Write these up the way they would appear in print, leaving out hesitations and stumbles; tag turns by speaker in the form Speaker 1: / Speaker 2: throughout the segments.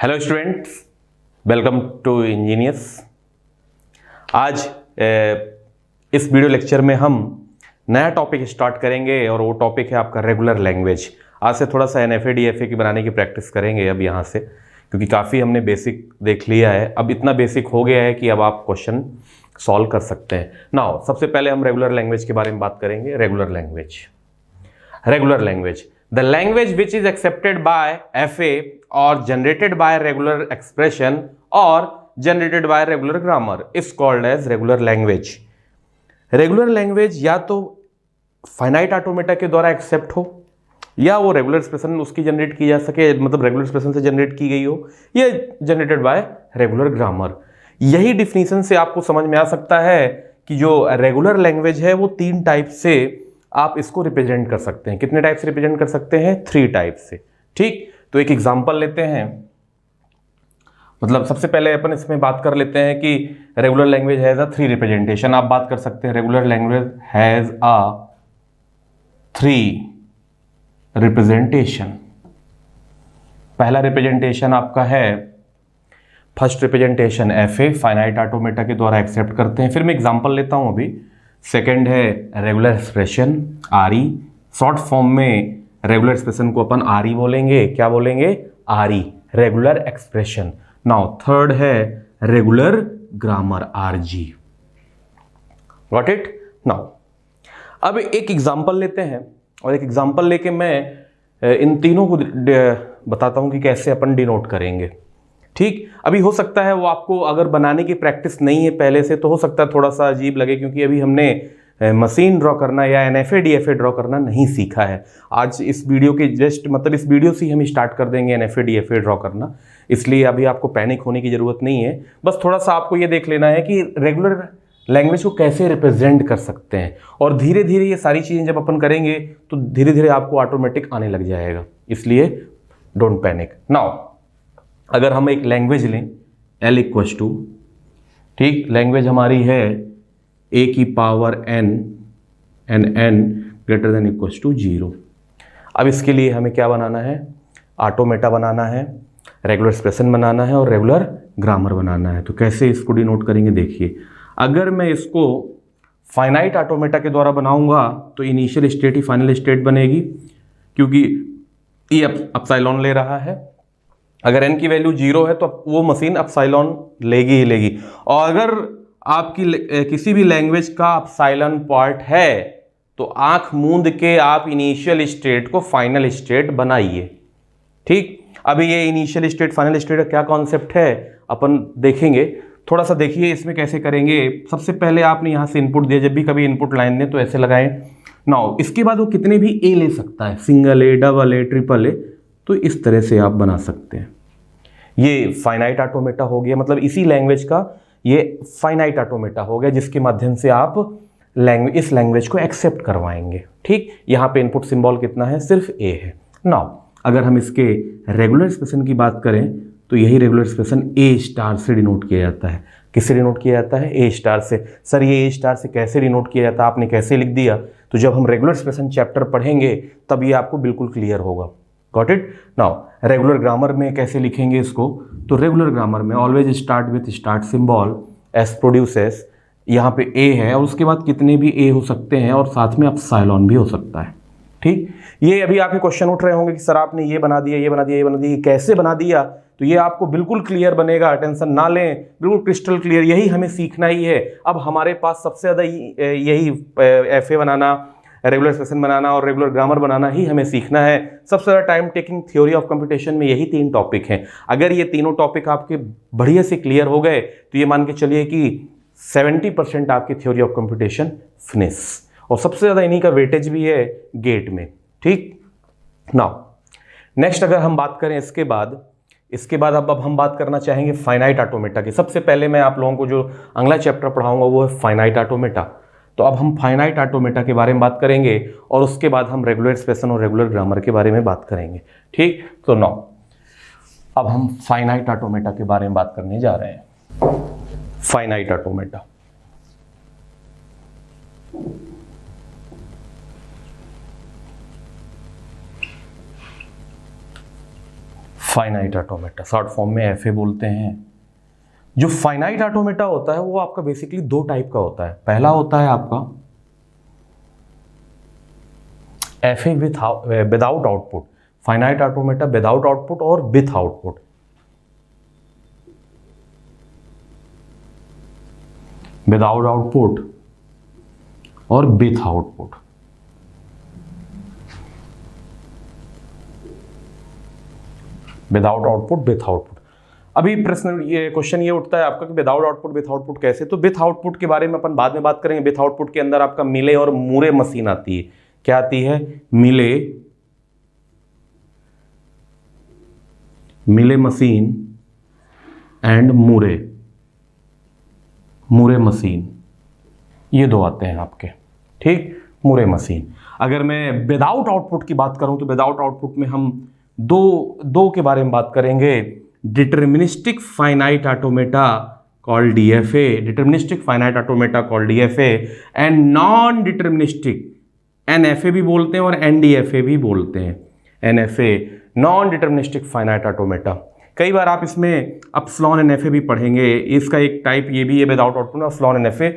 Speaker 1: Hello students, welcome to engineers. आज इस video lecture में हम नया टॉपिक स्टार्ट करेंगे और वो टॉपिक है आपका रेगुलर लैंग्वेज। आज से थोड़ा सा एनएफए डीएफए की बनाने की प्रैक्टिस करेंगे अब यहाँ से, क्योंकि काफ़ी हमने बेसिक देख लिया है। अब इतना बेसिक हो गया है कि अब आप क्वेश्चन सॉल्व कर सकते हैं। नाउ सबसे पहले हम रेगुलर लैंग्वेज के बारे में बात करेंगे। Regular language the language which is accepted by FA or generated by regular expression or generated by regular grammar is called as regular language. Regular language या तो फाइनाइट ऑटोमेटा के द्वारा एक्सेप्ट हो या वो रेगुलर एक्सप्रेशन उसकी generate की जा सके, मतलब रेगुलर एक्सप्रेशन से जनरेट की गई हो, या जनरेटेड बाय रेगुलर ग्रामर। यही डिफिनीशन से आपको समझ में आ सकता है कि जो रेगुलर लैंग्वेज है वो तीन टाइप से आप इसको रिप्रेजेंट कर सकते हैं। कितने टाइप से रिप्रेजेंट कर सकते हैं? 3 टाइप से। ठीक, तो एक एग्जांपल लेते हैं। मतलब सबसे पहले अपन इसमें बात कर लेते हैं कि regular language has a 3 representation. आप बात कर सकते हैं regular language has a 3 representation. पहला रिप्रेजेंटेशन आपका है, first representation FA finite automata के द्वारा एक्सेप्ट करते हैं। फिर मैं एग्जांपल लेता हूं अभी। सेकेंड है regular expression RE. Short form में रेगुलर एक्सप्रेशन को अपन आरई बोलेंगे। क्या बोलेंगे? RE, regular expression. Now third है regular grammar, RG. Got it? Now अब एक एग्जांपल लेते हैं और एक एग्जांपल लेके मैं इन तीनों को बताता हूं कि कैसे अपन डिनोट करेंगे। ठीक, अभी हो सकता है वो आपको अगर बनाने की प्रैक्टिस नहीं है पहले से, तो हो सकता है थोड़ा सा अजीब लगे, क्योंकि अभी हमने मशीन ड्रॉ करना या एनएफए डीएफए ड्रॉ करना नहीं सीखा है। आज इस वीडियो के जस्ट मतलब इस वीडियो से ही हम स्टार्ट कर देंगे एनएफए डीएफए ड्रॉ करना, इसलिए अभी आपको पैनिक होने की ज़रूरत नहीं है। बस थोड़ा सा आपको ये देख लेना है कि रेगुलर लैंग्वेज को कैसे रिप्रेजेंट कर सकते हैं, और धीरे धीरे ये सारी चीज़ें जब अपन करेंगे तो धीरे धीरे आपको ऑटोमेटिक आने लग जाएगा, इसलिए डोंट पैनिक। नाउ अगर हम एक लैंग्वेज लें L इक्वस टू, ठीक, लैंग्वेज हमारी है A की power n and n greater than equals to 0। अब इसके लिए हमें क्या बनाना है? ऑटोमेटा बनाना है, रेगुलर एक्सप्रेशन बनाना है और रेगुलर ग्रामर बनाना है। तो कैसे इसको डिनोट करेंगे? देखिए, अगर मैं इसको फाइनाइट ऑटोमेटा के द्वारा बनाऊंगा तो इनिशियल स्टेट ही फाइनल स्टेट बनेगी, क्योंकि ये एप्सिलॉन ले रहा है। अगर n की वैल्यू 0 है तो वो मशीन एप्सिलॉन लेगी ही लेगी। और अगर आपकी किसी भी लैंग्वेज का एप्सिलॉन पार्ट है तो आंख मूंद के आप इनिशियल स्टेट को फाइनल स्टेट बनाइए। ठीक, अभी ये इनिशियल स्टेट फाइनल स्टेट का क्या कॉन्सेप्ट है अपन देखेंगे। थोड़ा सा देखिए इसमें कैसे करेंगे। सबसे पहले आपने यहाँ से इनपुट दिया, जब भी कभी इनपुट लाइन दें तो ऐसे लगाएं। नाउ इसके बाद वो कितने भी ए ले सकता है, single A, double A, triple A, तो इस तरह से आप बना सकते हैं। ये फाइनाइट ऑटोमेटा हो गया, मतलब इसी लैंग्वेज का ये फाइनाइट ऑटोमेटा हो गया, जिसके माध्यम से आप इस लैंग्वेज को एक्सेप्ट करवाएंगे। ठीक, यहाँ पे इनपुट सिंबल कितना है? सिर्फ ए है। नाउ अगर हम इसके रेगुलर एक्सप्रेशन की बात करें तो यही रेगुलर एक्सप्रेशन ए स्टार से डिनोट किया जाता है। किससे डिनोट किया जाता है? ए स्टार से। सर ये ए स्टार से कैसे डिनोट किया जाता है, आपने कैसे लिख दिया? तो जब हम रेगुलर एक्सप्रेशन चैप्टर पढ़ेंगे तब ये आपको बिल्कुल क्लियर होगा। Got it? Now regular grammar में कैसे लिखेंगे इसको? तो रेगुलर ग्रामर में always start with start symbol S produces. यहाँ पे ए है और उसके बाद कितने भी ए हो सकते हैं और साथ में एप्सिलॉन भी हो सकता है। ठीक, ये अभी आपके क्वेश्चन उठ रहे होंगे कि सर आपने ये बना दिया, ये बना दिया, ये बना दिया, कैसे बना दिया? तो ये आपको बिल्कुल क्लियर बनेगा, टेंशन ना लें, बिल्कुल क्रिस्टल क्लियर। यही हमें सीखना ही है। अब हमारे पास सबसे ज़्यादा यही एफए बनाना, रेगुलर एक्सप्रेशन बनाना और रेगुलर ग्रामर बनाना ही हमें सीखना है। सबसे ज़्यादा time taking theory of computation में यही 3 टॉपिक हैं। अगर ये तीनों टॉपिक आपके बढ़िया से क्लियर हो गए तो ये मान के चलिए कि 70% आपकी थ्योरी ऑफ कंप्यूटेशन फिनिश। और सबसे ज़्यादा इन्हीं का वेटेज भी है गेट में। ठीक, नाउ नेक्स्ट अगर हम बात करें इसके बाद अब हम बात करना चाहेंगे फाइनाइट ऑटोमेटा की। सबसे पहले मैं आप लोगों को जो अगला चैप्टर पढ़ाऊंगा वो है फाइनाइट ऑटोमेटा। तो अब हम फाइनाइट ऑटोमेटा के बारे में बात करेंगे और उसके बाद हम रेगुलर एक्सप्रेशन और रेगुलर ग्रामर के बारे में बात करेंगे। ठीक, तो नाउ अब हम फाइनाइट ऑटोमेटा के बारे में बात करने जा रहे हैं। Finite automata, finite automata, short form में एफए बोलते हैं। जो फाइनाइट ऑटोमेटा होता है वो आपका बेसिकली दो टाइप का होता है। पहला होता है आपका FA without output, finite automata without output और विथ आउटपुट। विदाउट आउटपुट और with output. Without output with output. अभी प्रश्न ये क्वेश्चन ये उठता है आपका कि विदाउट आउटपुट विथ आउटपुट कैसे, तो विथ आउटपुट के बारे में अपन बाद में बात करेंगे। विथ आउटपुट के अंदर आपका मिले और मूरे मशीन आती है। क्या आती है? मिले मशीन एंड मूरे मशीन, ये दो आते हैं आपके, ठीक, मूरे मशीन। अगर मैं विदाउट आउटपुट की बात करूं तो विदाउट आउटपुट में हम दो के बारे में बात करेंगे। Deterministic finite automata called DFA, deterministic finite automata called DFA, and non deterministic, NFA भी बोलते हैं और एनडीएफए भी बोलते हैं। NFA non deterministic finite automata. कई बार आप इसमें एप्सिलॉन एनएफए भी पढ़ेंगे। इसका एक टाइप ये भी है without output, epsilon NFA.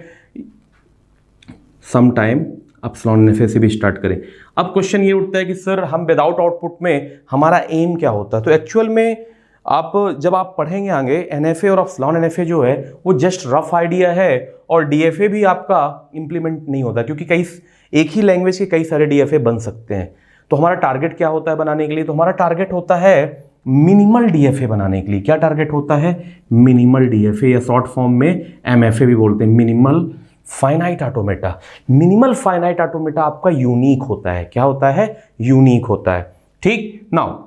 Speaker 1: Some time epsilon NFA से भी स्टार्ट करें। अब क्वेश्चन ये उठता है कि सर हम विदाउट आउटपुट में हमारा एम क्या होता है? तो एक्चुअल में आप जब आप पढ़ेंगे आगे, एनएफए और एप्सिलॉन एनएफए जो है वो जस्ट रफ आइडिया है, और डीएफए भी आपका इंप्लीमेंट नहीं होता, क्योंकि कई एक ही लैंग्वेज के कई सारे डीएफए बन सकते हैं। तो हमारा टारगेट क्या होता है बनाने के लिए? तो हमारा टारगेट होता है मिनिमल डीएफए बनाने के लिए। क्या टारगेट होता है? मिनिमल डीएफए, या शॉर्ट फॉर्म में एमएफए भी बोलते हैं, minimal finite automata. Minimal finite automata आपका यूनिक होता है। क्या होता है? यूनिक होता है। ठीक, नाउ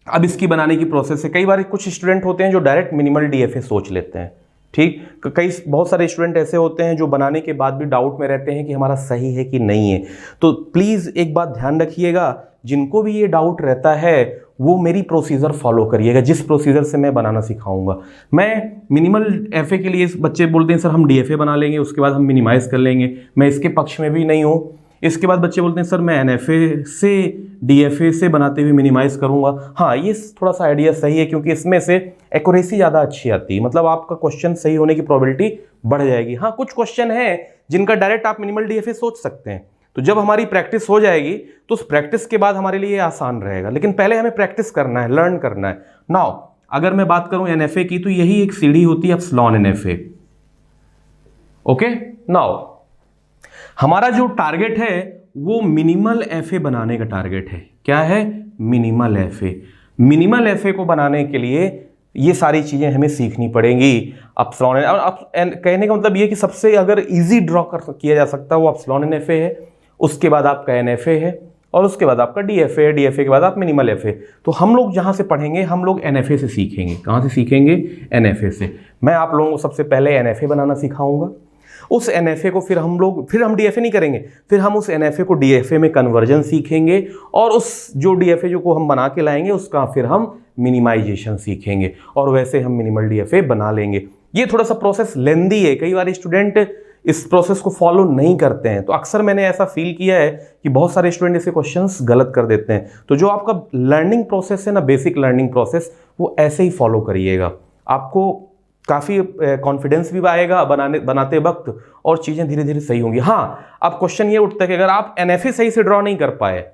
Speaker 1: अब इसकी बनाने की प्रोसेस है। कई बार कुछ स्टूडेंट होते हैं जो डायरेक्ट मिनिमल डीएफए सोच लेते हैं, ठीक। बहुत सारे स्टूडेंट ऐसे होते हैं जो बनाने के बाद भी डाउट में रहते हैं कि हमारा सही है कि नहीं है। तो प्लीज़ एक बात ध्यान रखिएगा, जिनको भी ये डाउट रहता है वो मेरी प्रोसीजर फॉलो करिएगा, जिस प्रोसीजर से मैं बनाना सिखाऊंगा। मैं मिनिमल एफए के लिए बच्चे बोलते हैं सर हम डीएफए बना लेंगे, उसके बाद हम मिनिमाइज कर लेंगे। मैं इसके पक्ष में भी नहीं हूँ। इसके बाद बच्चे बोलते हैं सर मैं एनएफए से डीएफए से बनाते हुए मिनिमाइज करूंगा। हाँ, ये थोड़ा सा आइडिया सही है, क्योंकि इसमें से एक्यूरेसी ज़्यादा अच्छी आती है, मतलब आपका क्वेश्चन सही होने की प्रोबेबिलिटी बढ़ जाएगी। हाँ, कुछ क्वेश्चन है जिनका डायरेक्ट आप मिनिमल डीएफए सोच सकते हैं। तो जब हमारी प्रैक्टिस हो जाएगी तो उस प्रैक्टिस के बाद हमारे लिए आसान रहेगा, लेकिन पहले हमें प्रैक्टिस करना है, लर्न करना है। नाउ अगर मैं बात करूं एनएफए की, तो यही एक सीढ़ी होती है एप्सिलॉन एनएफए। ओके, नाउ हमारा जो टारगेट है वो मिनिमल एफए बनाने का टारगेट है। क्या है? Minimal FA. मिनिमल एफए को बनाने के लिए ये सारी चीजें हमें सीखनी पड़ेंगी। एप्सिलॉन, कहने का मतलब ये कि सबसे अगर इजी ड्रॉ किया जा सकता है वो एप्सिलॉन एनएफए है, उसके बाद आपका एनएफए है, और उसके बाद आपका डीएफए है, डीएफए के बाद आप मिनिमल एफए। तो हम लोग जहां से पढ़ेंगे, हम लोग एनएफए से सीखेंगे। कहां से सीखेंगे? एनएफए से। मैं आप लोगों को सबसे पहले एनएफए बनाना सिखाऊंगा। उस एनएफए को फिर हम डीएफए नहीं करेंगे, फिर हम उस एनएफए को डीएफए में कन्वर्जन सीखेंगे, और उस जो डीएफए जो को हम बना के लाएंगे उसका फिर हम मिनिमाइजेशन सीखेंगे, और वैसे हम मिनिमल डीएफए बना लेंगे। ये थोड़ा सा प्रोसेस लेंदी है, कई बार स्टूडेंट इस प्रोसेस को फॉलो नहीं करते हैं। तो अक्सर मैंने ऐसा फील किया है कि बहुत सारे स्टूडेंट ऐसे क्वेश्चंस गलत कर देते हैं। तो जो आपका लर्निंग प्रोसेस है ना, बेसिक लर्निंग प्रोसेस, वो ऐसे ही फॉलो करिएगा। आपको काफ़ी कॉन्फिडेंस भी आएगा बनाते वक्त, और चीज़ें धीरे धीरे सही होंगी। हाँ, अब क्वेश्चन ये उठता है कि अगर आप एनएफए सही से ड्रॉ नहीं कर पाए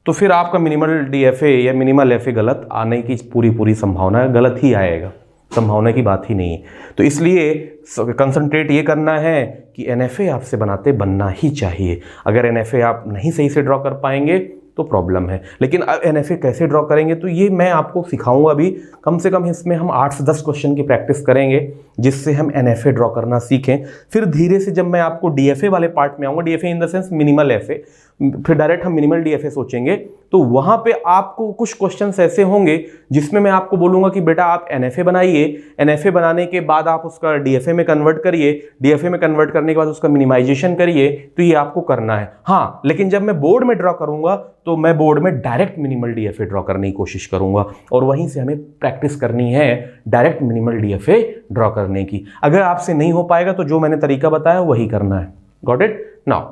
Speaker 1: तो फिर आपका मिनिमल डीएफए या मिनिमल एफए गलत आने की पूरी संभावना है, गलत ही आएगा, संभावना की बात ही नहीं है। तो इसलिए कंसंट्रेट ये करना है कि एनएफए आपसे बनना ही चाहिए। अगर एनएफए आप नहीं सही से ड्रॉ कर पाएंगे तो प्रॉब्लम है। लेकिन एनएफए कैसे ड्रॉ करेंगे तो ये मैं आपको सिखाऊंगा। अभी कम से कम इसमें हम 8 से 10 क्वेश्चन की प्रैक्टिस करेंगे, जिससे हम एनएफए ड्रॉ करना सीखें। फिर धीरे से जब मैं आपको डीएफए वाले पार्ट में आऊँगा, DFA in the sense minimal FA, फिर डायरेक्ट हम मिनिमल डीएफए सोचेंगे, तो वहाँ पे आपको कुछ क्वेश्चंस ऐसे होंगे जिसमें मैं आपको बोलूँगा कि बेटा आप एनएफए बनाइए, एनएफए बनाने के बाद आप उसका डीएफए में कन्वर्ट करिए, डीएफए में कन्वर्ट करने के बाद उसका मिनिमाइजेशन करिए। तो ये आपको करना है। हाँ, लेकिन जब मैं बोर्ड में ड्रॉ करूँगा तो मैं बोर्ड में डायरेक्ट मिनिमल डीएफए ड्रॉ करने की कोशिश करूँगा, और वहीं से हमें प्रैक्टिस करनी है डायरेक्ट मिनिमल डीएफए ड्रॉ करने की। अगर आपसे नहीं हो पाएगा तो जो मैंने तरीका बताया वही करना है। Got it? नाउ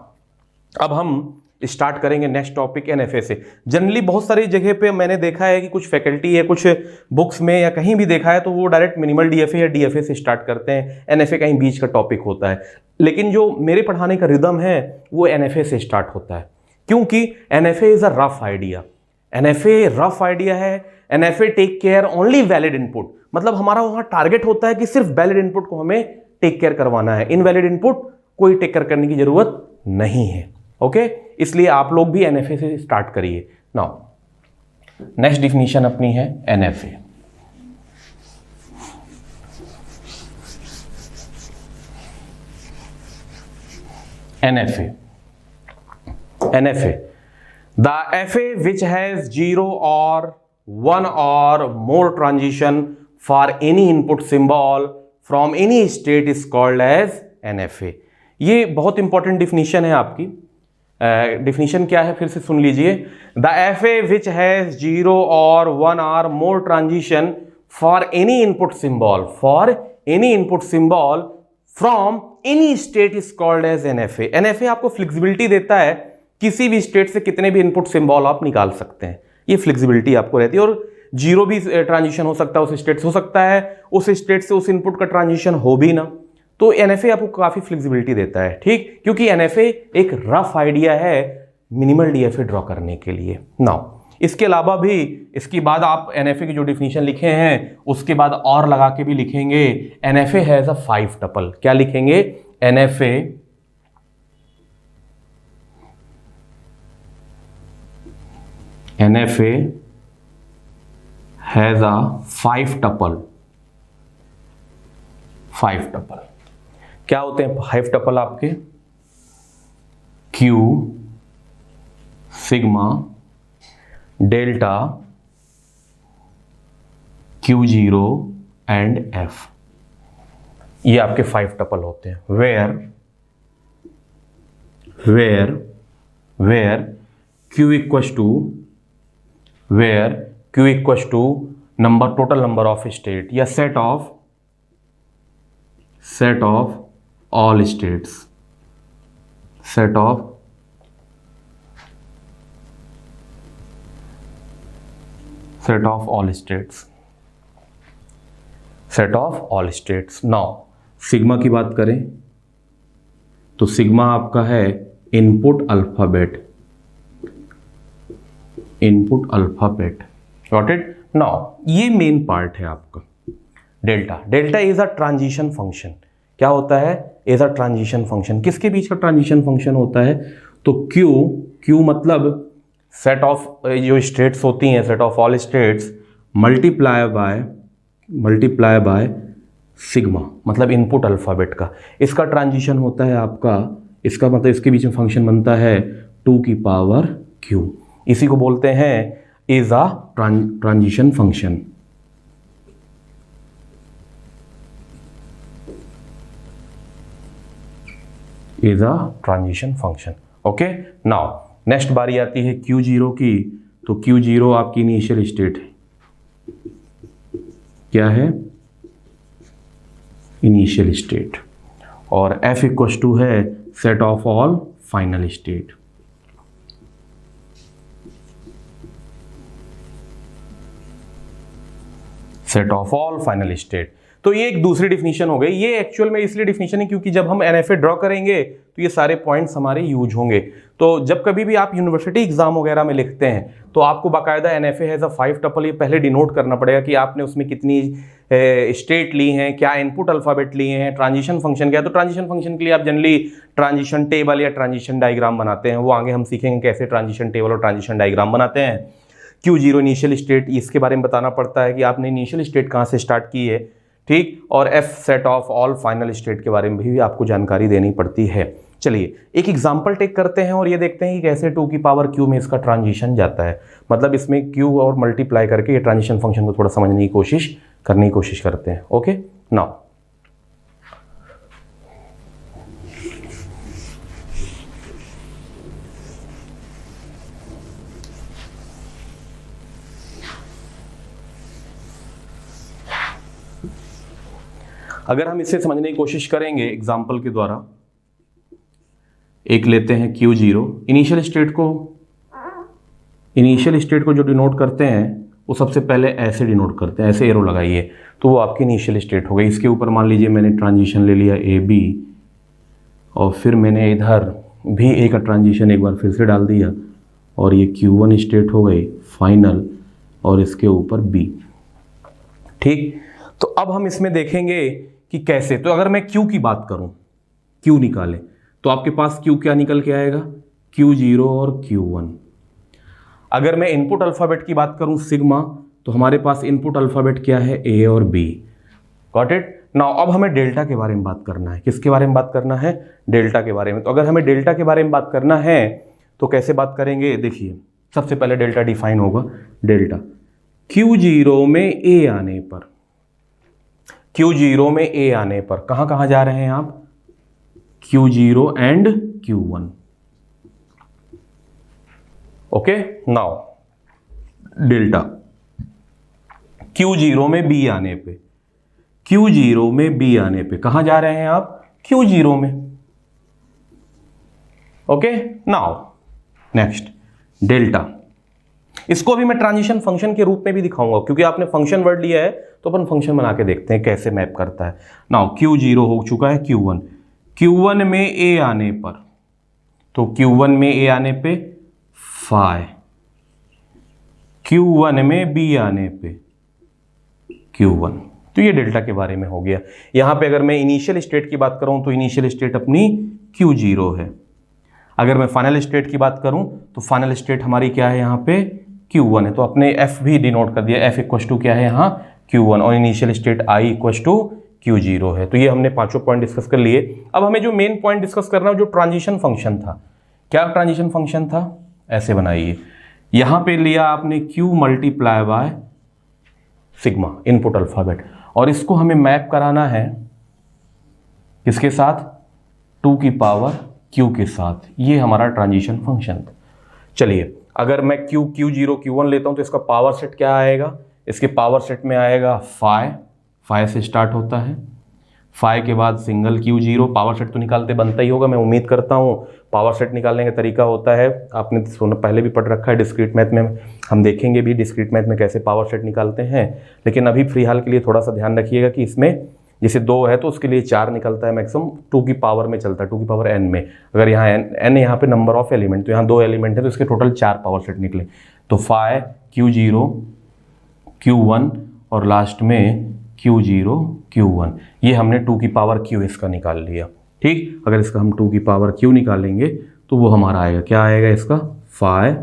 Speaker 1: अब हम स्टार्ट करेंगे नेक्स्ट टॉपिक NFA से। जनरली बहुत सारी जगह पे मैंने देखा है कि कुछ फैकल्टी है, कुछ बुक्स में या कहीं भी देखा है तो वो डायरेक्ट मिनिमल DFA या DFA से स्टार्ट करते हैं, NFA कहीं बीच का टॉपिक होता है। लेकिन जो मेरे पढ़ाने का रिदम है वो NFA से स्टार्ट होता है, क्योंकि NFA is a rough idea. NFA rough idea है। NFA take care only valid input, मतलब हमारा वहां टारगेट होता है कि सिर्फ वैलिड इनपुट को हमें टेक केयर करवाना है, इनवैलिड इनपुट कोई टेक केयर करने की जरूरत नहीं है। ओके, इसलिए आप लोग भी NFA से स्टार्ट करिए। नाउ नेक्स्ट डिफिनीशन अपनी है NFA। NFA, the FA which has 0 or 1 or more transition for any input symbol from any state is called as NFA। ये बहुत इंपॉर्टेंट डिफिनीशन है आपकी। डिफिनीशन क्या है फिर से सुन लीजिए। The FA which has 0 or 1 or more transition for any input symbol from any state is called as NFA। NFA आपको फ्लेक्सिबिलिटी देता है, किसी भी स्टेट से कितने भी इनपुट सिंबल आप निकाल सकते हैं, ये फ्लेक्सिबिलिटी आपको रहती है। और जीरो भी ट्रांजिशन हो सकता है उस स्टेट से, हो सकता है उस स्टेट से उस इनपुट का ट्रांजिशन हो भी ना, तो NFA आपको काफी फ्लेक्सिबिलिटी देता है, ठीक, क्योंकि NFA एक रफ आइडिया है मिनिमल DFA ड्रॉ करने के लिए। नाउ इसके अलावा भी, इसके बाद आप NFA की जो डिफिनीशन लिखे हैं उसके बाद और लगा के भी लिखेंगे NFA हैज अ 5 टपल। क्या लिखेंगे? NFA has a 5 tuple. 5 tuple क्या होते हैं 5 टपल आपके? Q, sigma, delta, Q0 and F, ये आपके 5 टपल होते हैं। Where Q equals to total number of state या set of all states, set of all states. Now sigma की बात करें तो सिग्मा आपका है input alphabet. Got it? Now ये मेन पार्ट है आपका delta is a transition function. क्या होता है? Is a transition function. किसके बीच का ट्रांजिशन फंक्शन होता है? तो क्यू मतलब सेट ऑफ जो स्टेट्स होती हैं, set of all states multiply by sigma, मतलब इनपुट अल्फाबेट का। इसका ट्रांजिशन होता है आपका, इसका मतलब इसके बीच में फंक्शन बनता है 2 की पावर q। इसी को बोलते हैं is a transition function. Is a transition function. Okay, now next बारी आती है Q0 की। तो Q0 आपकी इनिशियल स्टेट है। क्या है? Initial state. और F इक्वल्स टू है set of all final state. Set of all final state. तो ये एक दूसरी डिफिनीशन हो गई। ये एक्चुअल में इसलिए डिफिनीशन है क्योंकि जब हम NFA ड्रॉ करेंगे तो ये सारे पॉइंट्स हमारे यूज होंगे। तो जब कभी भी आप यूनिवर्सिटी एग्जाम वगैरह में लिखते हैं तो आपको बाकायदा NFA हैज अ 5 टपल ये पहले डिनोट करना पड़ेगा कि आपने उसमें कितनी स्टेट ली हैं, क्या इनपुट अल्फाबेट लिए हैं, ट्रांजिशन फंक्शन क्या है। तो ट्रांजिशन फंक्शन के लिए आप जनरली ट्रांजिशन टेबल या ट्रांजिशन डायग्राम बनाते हैं। वो आगे हम सीखेंगे कैसे ट्रांजिशन टेबल और ट्रांजिशन डायग्राम बनाते हैं। Q0 इनिशियल स्टेट, इसके बारे में बताना पड़ता है कि आपने इनिशियल स्टेट कहाँ से स्टार्ट की है, ठीक। और F set of all final state के बारे में भी आपको जानकारी देनी पड़ती है। चलिए एक एग्जांपल टेक करते हैं और ये देखते हैं कि कैसे 2 की पावर q में इसका ट्रांजिशन जाता है। मतलब इसमें q और मल्टीप्लाई करके ये ट्रांजिशन फंक्शन को थोड़ा समझने की कोशिश करते हैं। ओके, नाउ अगर हम इसे समझने की कोशिश करेंगे एग्जाम्पल के द्वारा, एक लेते हैं Q0। इनिशियल स्टेट को जो डिनोट करते हैं वो सबसे पहले ऐसे डिनोट करते हैं, ऐसे एरो लगाइए, तो वो आपकी इनिशियल स्टेट हो गई। इसके ऊपर मान लीजिए मैंने ट्रांजिशन ले लिया AB, और फिर मैंने इधर भी A का ट्रांजिशन एक बार फिर से डाल दिया, और ये Q1 स्टेट हो गई फाइनल, और इसके ऊपर B। ठीक, तो अब हम इसमें देखेंगे कि कैसे। तो अगर मैं Q की बात करूं, Q निकालें, तो आपके पास Q क्या निकल के आएगा, Q0 और Q1। अगर मैं इनपुट अल्फ़ाबेट की बात करूं सिग्मा, तो हमारे पास इनपुट अल्फ़ाबेट क्या है, A और B। Got it. नाउ अब हमें डेल्टा के बारे में बात करना है। किसके बारे में बात करना है, डेल्टा के बारे में। तो अगर हमें डेल्टा के बारे में बात करना है तो कैसे बात करेंगे, देखिए सबसे पहले डेल्टा डिफाइन होगा। डेल्टा Q0 में A आने पर, Q0 में A आने पर कहाँ कहाँ जा रहे हैं आप, Q0 and Q1। Okay, now delta Q0 में B आने पे, Q0 में B आने पे कहां जा रहे हैं आप, Q0 में। ओके, नाउ नेक्स्ट डेल्टा, इसको भी मैं ट्रांजिशन फंक्शन के रूप में भी दिखाऊंगा, क्योंकि आपने फंक्शन वर्ड लिया है तो अपन फंक्शन बना के देखते हैं कैसे मैप करता है। नाउ Q0 हो चुका है Q1, Q1 में A आने पर, तो Q1 में A आने पे फाइ, Q1 में B आने पे Q1। तो ये डेल्टा के बारे में हो गया। यहां पे अगर मैं इनिशियल स्टेट की बात करूं तो इनिशियल स्टेट अपनी Q0 है। अगर मैं फाइनल स्टेट की बात करूं तो फाइनल स्टेट हमारी क्या है, यहाँ पे Q1 है। तो अपने F भी डिनोट कर दिया, F इक्वल टू क्या है यहाँ Q1, और initial state I equal to Q0 है। तो ये हमने पांचों पॉइंट डिस्कस कर लिए। अब हमें जो मेन पॉइंट डिस्कस करना है, जो ट्रांजिशन फंक्शन था, क्या ट्रांजिशन फंक्शन था, ऐसे बनाइए। यहां पे लिया आपने Q multiply by sigma input alphabet, और इसको हमें मैप कराना है किसके साथ, 2 की पावर Q के साथ। ये हमारा ट्रांजिशन फंक्शन था। चलिए, अगर मैं Q0 Q1 लेता हूं तो इसका पावर सेट क्या आएगा, इसके पावर सेट में आएगा फाइ से स्टार्ट होता है, फाइ के बाद सिंगल Q0। पावर सेट तो निकालते बनता ही होगा, मैं उम्मीद करता हूँ। पावर सेट निकालने का तरीका होता है, आपने सुना पहले भी पढ़ रखा है डिस्क्रीट मैथ में, हम देखेंगे भी डिस्क्रीट मैथ में कैसे पावर सेट निकालते हैं। लेकिन अभी फिलहाल के लिए थोड़ा सा ध्यान रखिएगा कि इसमें जैसे 2 है तो उसके लिए 4 निकलता है मैक्सिमम, 2 की पावर में चलता है, 2 की पावर n में। अगर यहाँ n यहाँ पे नंबर ऑफ एलिमेंट, तो यहाँ 2 एलिमेंट है तो इसके टोटल 4 पावर सेट निकले। तो फाइ Q0 Q1 और लास्ट में Q0 Q1, ये हमने 2 की पावर Q इसका निकाल लिया। ठीक, अगर इसका हम 2 की पावर Q निकालेंगे तो वो हमारा आएगा, क्या आएगा इसका, phi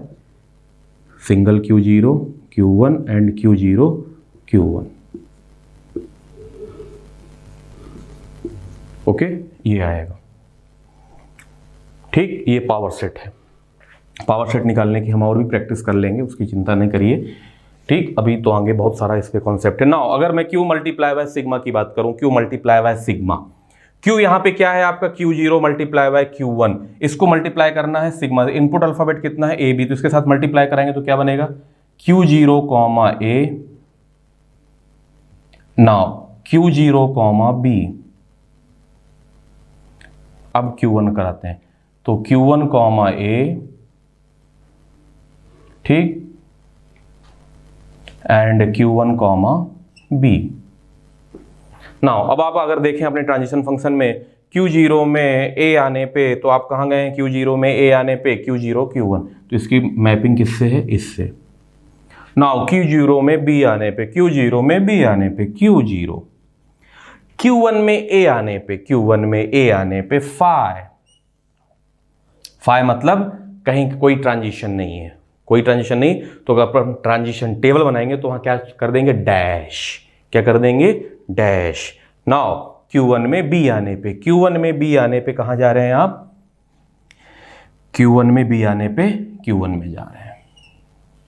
Speaker 1: single Q0 Q1 and Q0 Q1। Okay, ये आएगा। ठीक, ये पावर सेट है। पावर सेट निकालने की हम और भी प्रैक्टिस कर लेंगे, उसकी चिंता नहीं करिए। ठीक, अभी तो आगे बहुत सारा इस पे कॉन्सेप्ट है ना। अगर मैं Q मल्टीप्लाई बाय सिग्मा की बात करूं, Q multiply by sigma, Q यहाँ पे क्या है आपका, Q0 मल्टीप्लाई बाय Q1, इसको मल्टीप्लाई करना है सिग्मा। इनपुट अल्फाबेट कितना है AB, तो इसके साथ मल्टीप्लाई कराएंगे तो क्या बनेगा, Q0 A, now Q0 B। अब Q1 कराते हैं, तो Q1 A, ठीक, एंड Q1 B। नाउ अब आप अगर देखें अपने ट्रांजिशन फंक्शन में, Q0 में A आने पे, तो आप कहाँ गए हैं, Q0 में A आने पे Q0 Q1, तो इसकी मैपिंग किससे है, इससे। नाउ Q0 में B आने पे, Q0 में B आने पे Q0, Q1 में A आने पे, Q1 में A आने पे फाइ मतलब कहीं कोई ट्रांजिशन नहीं है, कोई ट्रांजिशन नहीं। तो अगर अपन ट्रांजिशन टेबल बनाएंगे तो वहां क्या कर देंगे, डैश, क्या कर देंगे, डैश। नाउ Q1 में B आने पे, Q1 में B आने पे कहां जा रहे हैं आप, Q1 में B आने पे Q1 में जा रहे हैं।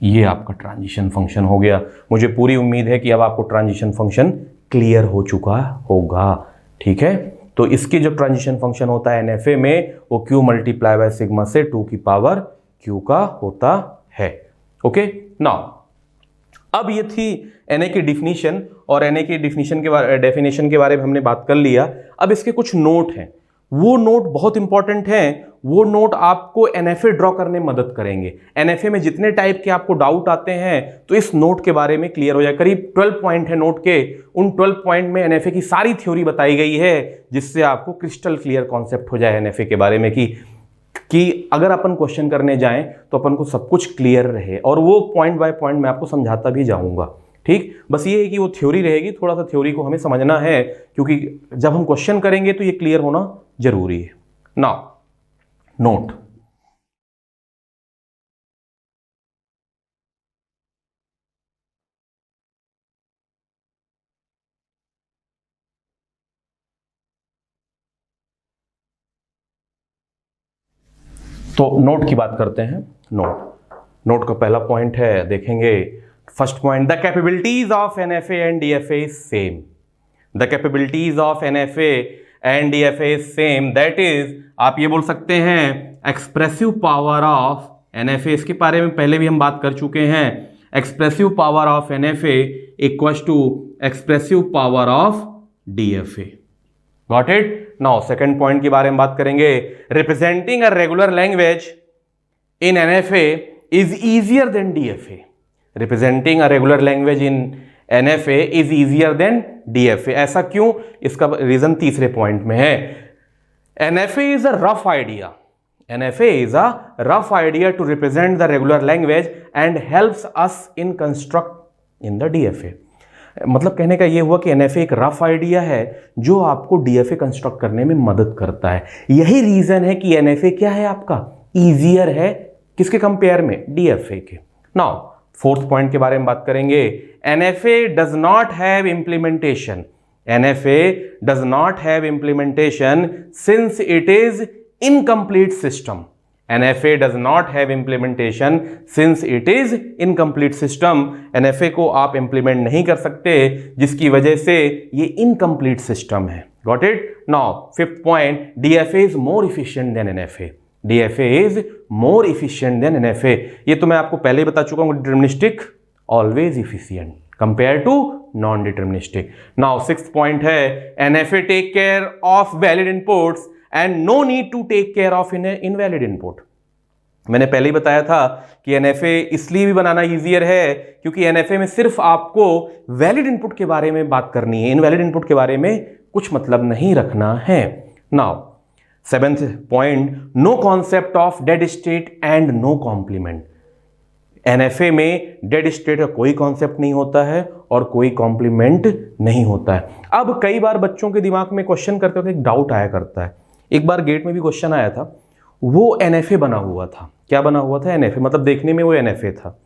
Speaker 1: ये आपका ट्रांजिशन फंक्शन हो गया। मुझे पूरी उम्मीद है कि अब आपको ट्रांजिशन फंक्शन क्लियर हो चुका होगा। ठीक है, तो इसके जो ट्रांजिशन फंक्शन होता है NFA में, वो Q मल्टीप्लाई बाय सिग्मा से 2 की पावर Q का होता है। ओके, नाउ अब ये थी NA की डिफिनीशन, और NA की डेफिनेशन के बारे में हमने बात कर लिया। अब इसके कुछ नोट हैं, वो नोट बहुत इंपॉर्टेंट हैं, वो नोट आपको एनएफए ड्रॉ करने में मदद करेंगे। एनएफए में जितने टाइप के आपको डाउट आते हैं तो इस नोट के बारे में क्लियर हो जाए। करीब 12 पॉइंट है नोट के, उन 12 पॉइंट में एनएफए की सारी थ्योरी बताई गई है, जिससे आपको क्रिस्टल क्लियर कॉन्सेप्ट हो जाए एनएफए के बारे में कि अगर अपन क्वेश्चन करने जाएं तो अपन को सब कुछ क्लियर रहे। और वो पॉइंट बाय पॉइंट मैं आपको समझाता भी जाऊंगा, ठीक। बस ये है कि वो थ्योरी रहेगी, थोड़ा सा थ्योरी को हमें समझना है, क्योंकि जब हम क्वेश्चन करेंगे तो ये क्लियर होना जरूरी है। नाउ नोट, तो नोट की बात करते हैं। नोट का पहला पॉइंट है, देखेंगे first point, the capabilities of NFA and DFA is same. The capabilities of NFA and DFA is same, that is आप ये बोल सकते हैं एक्सप्रेसिव पावर ऑफ एनएफए, इसके बारे में पहले भी हम बात कर चुके हैं। Expressive power of NFA equals to expressive power of DFA. Got it. Now second point के बारे में बात करेंगे, representing a regular language in NFA is easier than DFA. Representing a regular language in NFA is easier than DFA. ऐसा क्यों, इसका reason तीसरे point में है। NFA is a rough idea, NFA is a rough idea to represent the regular language and helps us in construct in the DFA. मतलब कहने का यह हुआ कि एनएफए एक रफ आइडिया है जो आपको डीएफए कंस्ट्रक्ट करने में मदद करता है। यही रीजन है कि एनएफए क्या है आपका, इजियर है, किसके कंपेयर में, डीएफए के। नाउ फोर्थ पॉइंट के बारे में बात करेंगे, NFA does not have implementation. NFA does not have implementation since it is incomplete system. NFA does not have implementation since it is incomplete system। NFA को आप implement नहीं कर सकते, जिसकी वजह से ये incomplete system है। Got it? Now fifth point, DFA is more efficient than NFA। DFA is more efficient than NFA। ये तो मैं आपको पहले ही बता चुका हूँ, deterministic always efficient compared to non-deterministic। Now sixth point है, NFA take care of valid inputs and no need to take care of invalid input। मैंने पहले ही बताया था कि NFA इसलिए भी बनाना ईजियर है क्योंकि NFA में सिर्फ आपको वैलिड इनपुट के बारे में बात करनी है, इनवैलिड इनपुट के बारे में कुछ मतलब नहीं रखना है। Now seventh point, no concept of dead state and no complement. NFA में डेड स्टेट का कोई कॉन्सेप्ट नहीं होता है और कोई कॉम्प्लीमेंट नहीं होता है। अब कई बार बच्चों के दिमाग में क्वेश्चन करते वक्त एक डाउट आया करता है, एक बार गेट में भी क्वेश्चन आया था, वो NFA बना हुआ था। क्या बना हुआ था, NFA, मतलब देखने में वो NFA था,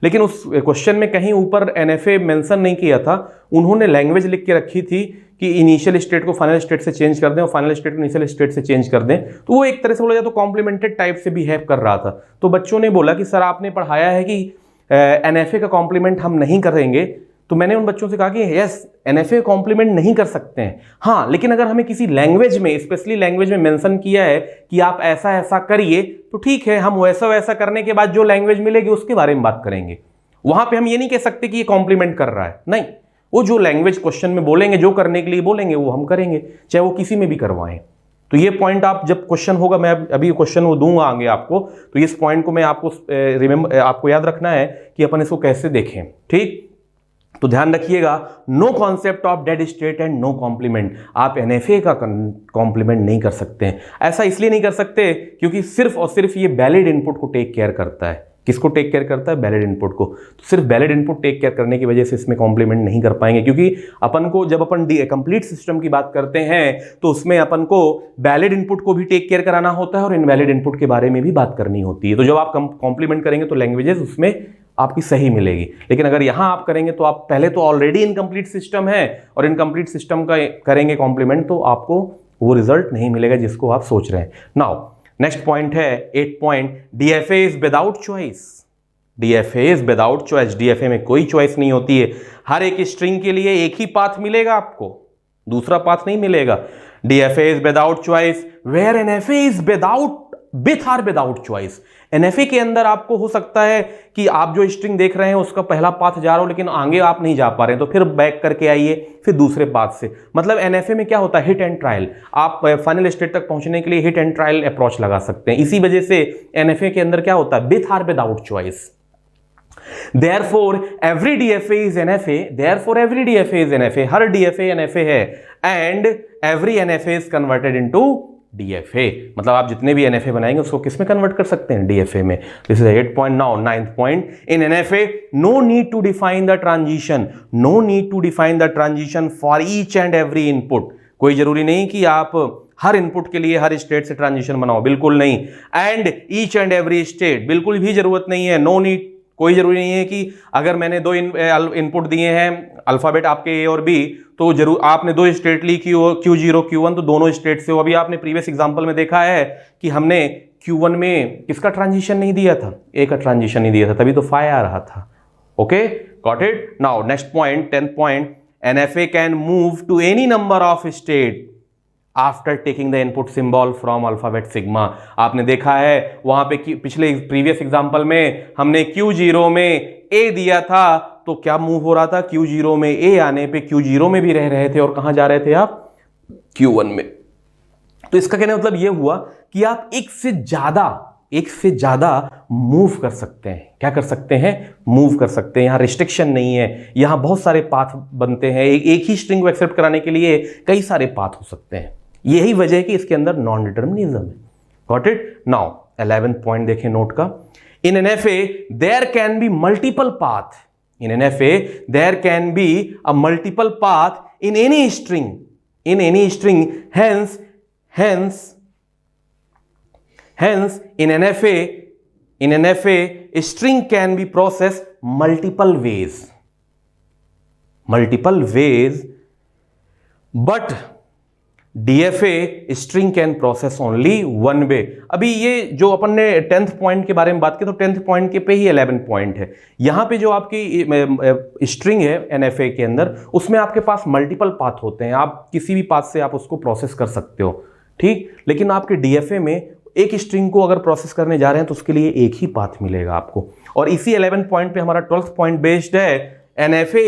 Speaker 1: लेकिन उस क्वेश्चन में कहीं ऊपर NFA मेंशन नहीं किया था। उन्होंने लैंग्वेज लिख के रखी थी कि इनिशियल स्टेट को फाइनल स्टेट से चेंज कर दें और फाइनल स्टेट को इनिशियल स्टेट से चेंज कर दें। तो वो एक तरह से बोला जाए तो कॉम्प्लीमेंटेड टाइप से बिहेव कर रहा था। तो बच्चों ने बोला कि सर आपने पढ़ाया है कि NFA का कॉम्प्लीमेंट हम नहीं करेंगे। तो मैंने उन बच्चों से कहा कि यस, NFA कॉम्प्लीमेंट नहीं कर सकते हैं, हाँ, लेकिन अगर हमें किसी लैंग्वेज में, स्पेशली लैंग्वेज में मेंशन किया है कि आप ऐसा ऐसा करिए, तो ठीक है, हम वैसा वैसा करने के बाद जो लैंग्वेज मिलेगी उसके बारे में बात करेंगे। वहां पे हम ये नहीं कह सकते कि ये कॉम्प्लीमेंट कर रहा है, नहीं, वो जो लैंग्वेज क्वेश्चन में बोलेंगे, जो करने के लिए बोलेंगे वो हम करेंगे, चाहे वो किसी में भी करवाएं। तो ये पॉइंट आप जब क्वेश्चन होगा, मैं अभी क्वेश्चन वो दूंगा आगे आपको, तो इस पॉइंट को मैं आपको याद रखना है कि अपन इसको कैसे देखें, ठीक। तो ध्यान रखिएगा, no concept of dead state and no complement. आप NFA का कॉम्प्लीमेंट नहीं कर सकते हैं। ऐसा इसलिए नहीं कर सकते क्योंकि सिर्फ और सिर्फ ये वैलिड इनपुट को टेक केयर करता है। किसको टेक केयर करता है, वैलिड इनपुट को। तो सिर्फ वैलिड इनपुट टेक केयर करने की वजह से इसमें कॉम्प्लीमेंट नहीं कर पाएंगे, क्योंकि अपन को जब अपन कंप्लीट सिस्टम की बात करते हैं तो उसमें अपन को वैलिड इनपुट को भी टेक केयर कराना होता है और इनवैलिड इनपुट के बारे में भी बात करनी होती है। तो जब आप कॉम्प्लीमेंट करेंगे तो लैंग्वेजेस उसमें आपकी सही मिलेगी। लेकिन अगर यहां आप करेंगे तो आप पहले तो ऑलरेडी इनकम्प्लीट सिस्टम है और इनकम्प्लीट सिस्टम का करेंगे कॉम्प्लीमेंट, तो आपको वो रिजल्ट नहीं मिलेगा जिसको आप सोच रहे हैं। नाउ नेक्स्ट पॉइंट है 8 point, DFA is without choice. DFA is without choice. DFA में कोई चॉइस नहीं होती है। हर एक स्ट्रिंग के लिए एक ही पाथ मिलेगा आपको, दूसरा पाथ नहीं मिलेगा। DFA is without choice where NFA is without with और विदाउट चॉइस। एनएफए के अंदर आपको हो सकता है कि आप जो स्ट्रिंग देख रहे हैं उसका पहला पाथ जा रहा हो, लेकिन आगे आप नहीं जा पा रहे, तो फिर बैक करके आइए, फिर दूसरे पाथ से। मतलब एनएफए में क्या होता है, हिट एंड ट्रायल। आप फाइनल स्टेट तक पहुंचने के लिए हिट एंड ट्रायल अप्रोच लगा सकते हैं। इसी वजह से एनएफए के अंदर क्या होता है, विथ और without choice. Therefore, every DFA is NFA. Therefore, every DFA is NFA. Her DFA NFA है, and every NFA is converted into DFA. मतलब आप जितने भी NFA बनाएंगे उसको किस में कन्वर्ट कर सकते हैं, DFA में। This is 8 point now, 9th point. In NFA, no need to define the transition. No need to define the transition for each and every input. कोई जरूरी नहीं कि आप हर इनपुट के लिए हर स्टेट से ट्रांजिशन बनाओ, बिल्कुल नहीं। And each and every state, बिल्कुल भी जरूरत नहीं है। नो नीड, कोई जरूरी नहीं है कि अगर मैंने दो इनपुट दिए हैं अल्फाबेट आपके ए और बी, तो जरूर आपने दो स्टेट ली Q0 Q1, तो दोनों स्टेट से हो। अभी आपने प्रीवियस एग्जांपल में देखा है कि हमने Q1 में किसका ट्रांजिशन नहीं दिया था, ए का ट्रांजिशन नहीं दिया था, तभी तो फाई आ रहा था। Okay, got it. Now next point, 10th point, NFA can move to any number of state after taking the input symbol from alphabet sigma. आपने देखा है वहां पे पिछले प्रीवियस एग्जांपल में हमने Q0 में ए दिया था, तो क्या मूव हो रहा था, Q0 में ए आने पे Q0 में भी रह रहे थे, और कहां जा रहे थे आप, Q1 में। तो इसका कहने मतलब यह हुआ कि आप एक से ज्यादा मूव कर सकते हैं। क्या कर सकते हैं, मूव कर सकते हैं। यहां रिस्ट्रिक्शन नहीं है, यहां बहुत सारे पाथ बनते हैं। एक ही स्ट्रिंग को एक्सेप्ट कराने के लिए कई सारे पाथ हो सकते हैं। यही वजह है कि इसके अंदर नॉन डिटर्मिनिज्म है। Got it. Now 11th point देखें नोट का। In NFA there can be multiple path. In NFA there can be a multiple path in any string. Hence, in NFA, a string can be processed multiple ways, but DFA string can process only one way. अभी ये जो अपन ने 10th point के बारे में बात की, तो 10th पॉइंट के पे ही 11th पॉइंट है। यहां पे जो आपकी स्ट्रिंग है NFA के अंदर, उसमें आपके पास मल्टीपल पाथ होते हैं। आप किसी भी पाथ से आप उसको प्रोसेस कर सकते हो, ठीक। लेकिन आपके DFA में एक स्ट्रिंग को अगर प्रोसेस करने जा रहे हैं तो उसके लिए एक ही पाथ मिलेगा आपको। और इसी 11th पॉइंट पे हमारा 12th पॉइंट बेस्ड है। NFA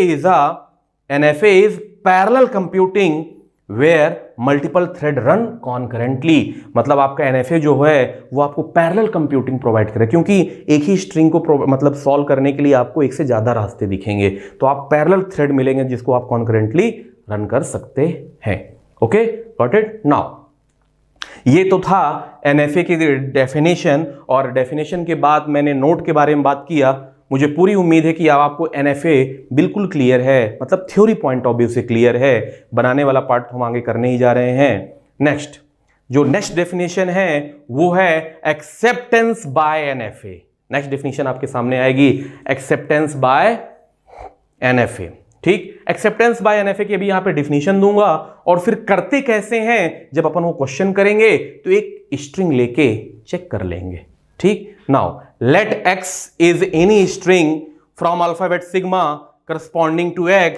Speaker 1: is parallel computing where multiple thread run concurrently. मतलब आपका NFA जो है वो आपको पैरेलल कंप्यूटिंग प्रोवाइड करे, क्योंकि एक ही स्ट्रिंग को मतलब सॉल्व करने के लिए आपको एक से ज्यादा रास्ते दिखेंगे, तो आप पैरेलल थ्रेड मिलेंगे जिसको आप कॉन्करेंटली रन कर सकते हैं। Okay, got it. नाउ ये तो था NFA की डेफिनेशन, और डेफिनेशन के बाद मैंने नोट के बारे में बात किया। मुझे पूरी उम्मीद है कि अब आपको NFA बिल्कुल क्लियर है, मतलब थ्योरी पॉइंट ऑफ व्यू से क्लियर है। बनाने वाला पार्ट हम आगे करने ही जा रहे हैं। नेक्स्ट डेफिनेशन है वो है acceptance bye NFA। Next definition आपके सामने आएगी, एक्सेप्टेंस बाय NFA। ठीक, एक्सेप्टेंस बाय NFA की अभी यहां पे डेफिनेशन दूंगा, और फिर करते कैसे हैं जब अपन वो क्वेश्चन करेंगे तो एक स्ट्रिंग लेके चेक कर लेंगे। ठीक, now let x is any string from alphabet sigma corresponding to x,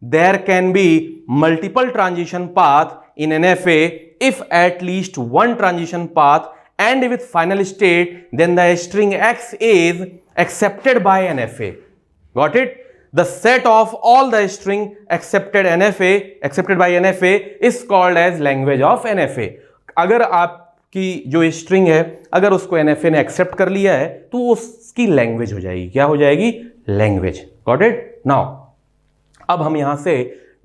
Speaker 1: there can be multiple transition path in NFA if at least one transition path and with final state, then the string x is accepted by NFA। Got it. The set of all the string accepted by NFA is called as language of NFA। अगर आपकी जो string है अगर उसको NFA ने accept कर लिया है तो उसकी लैंग्वेज हो जाएगी। क्या हो जाएगी? लैंग्वेज। Got it. नाउ अब हम यहां से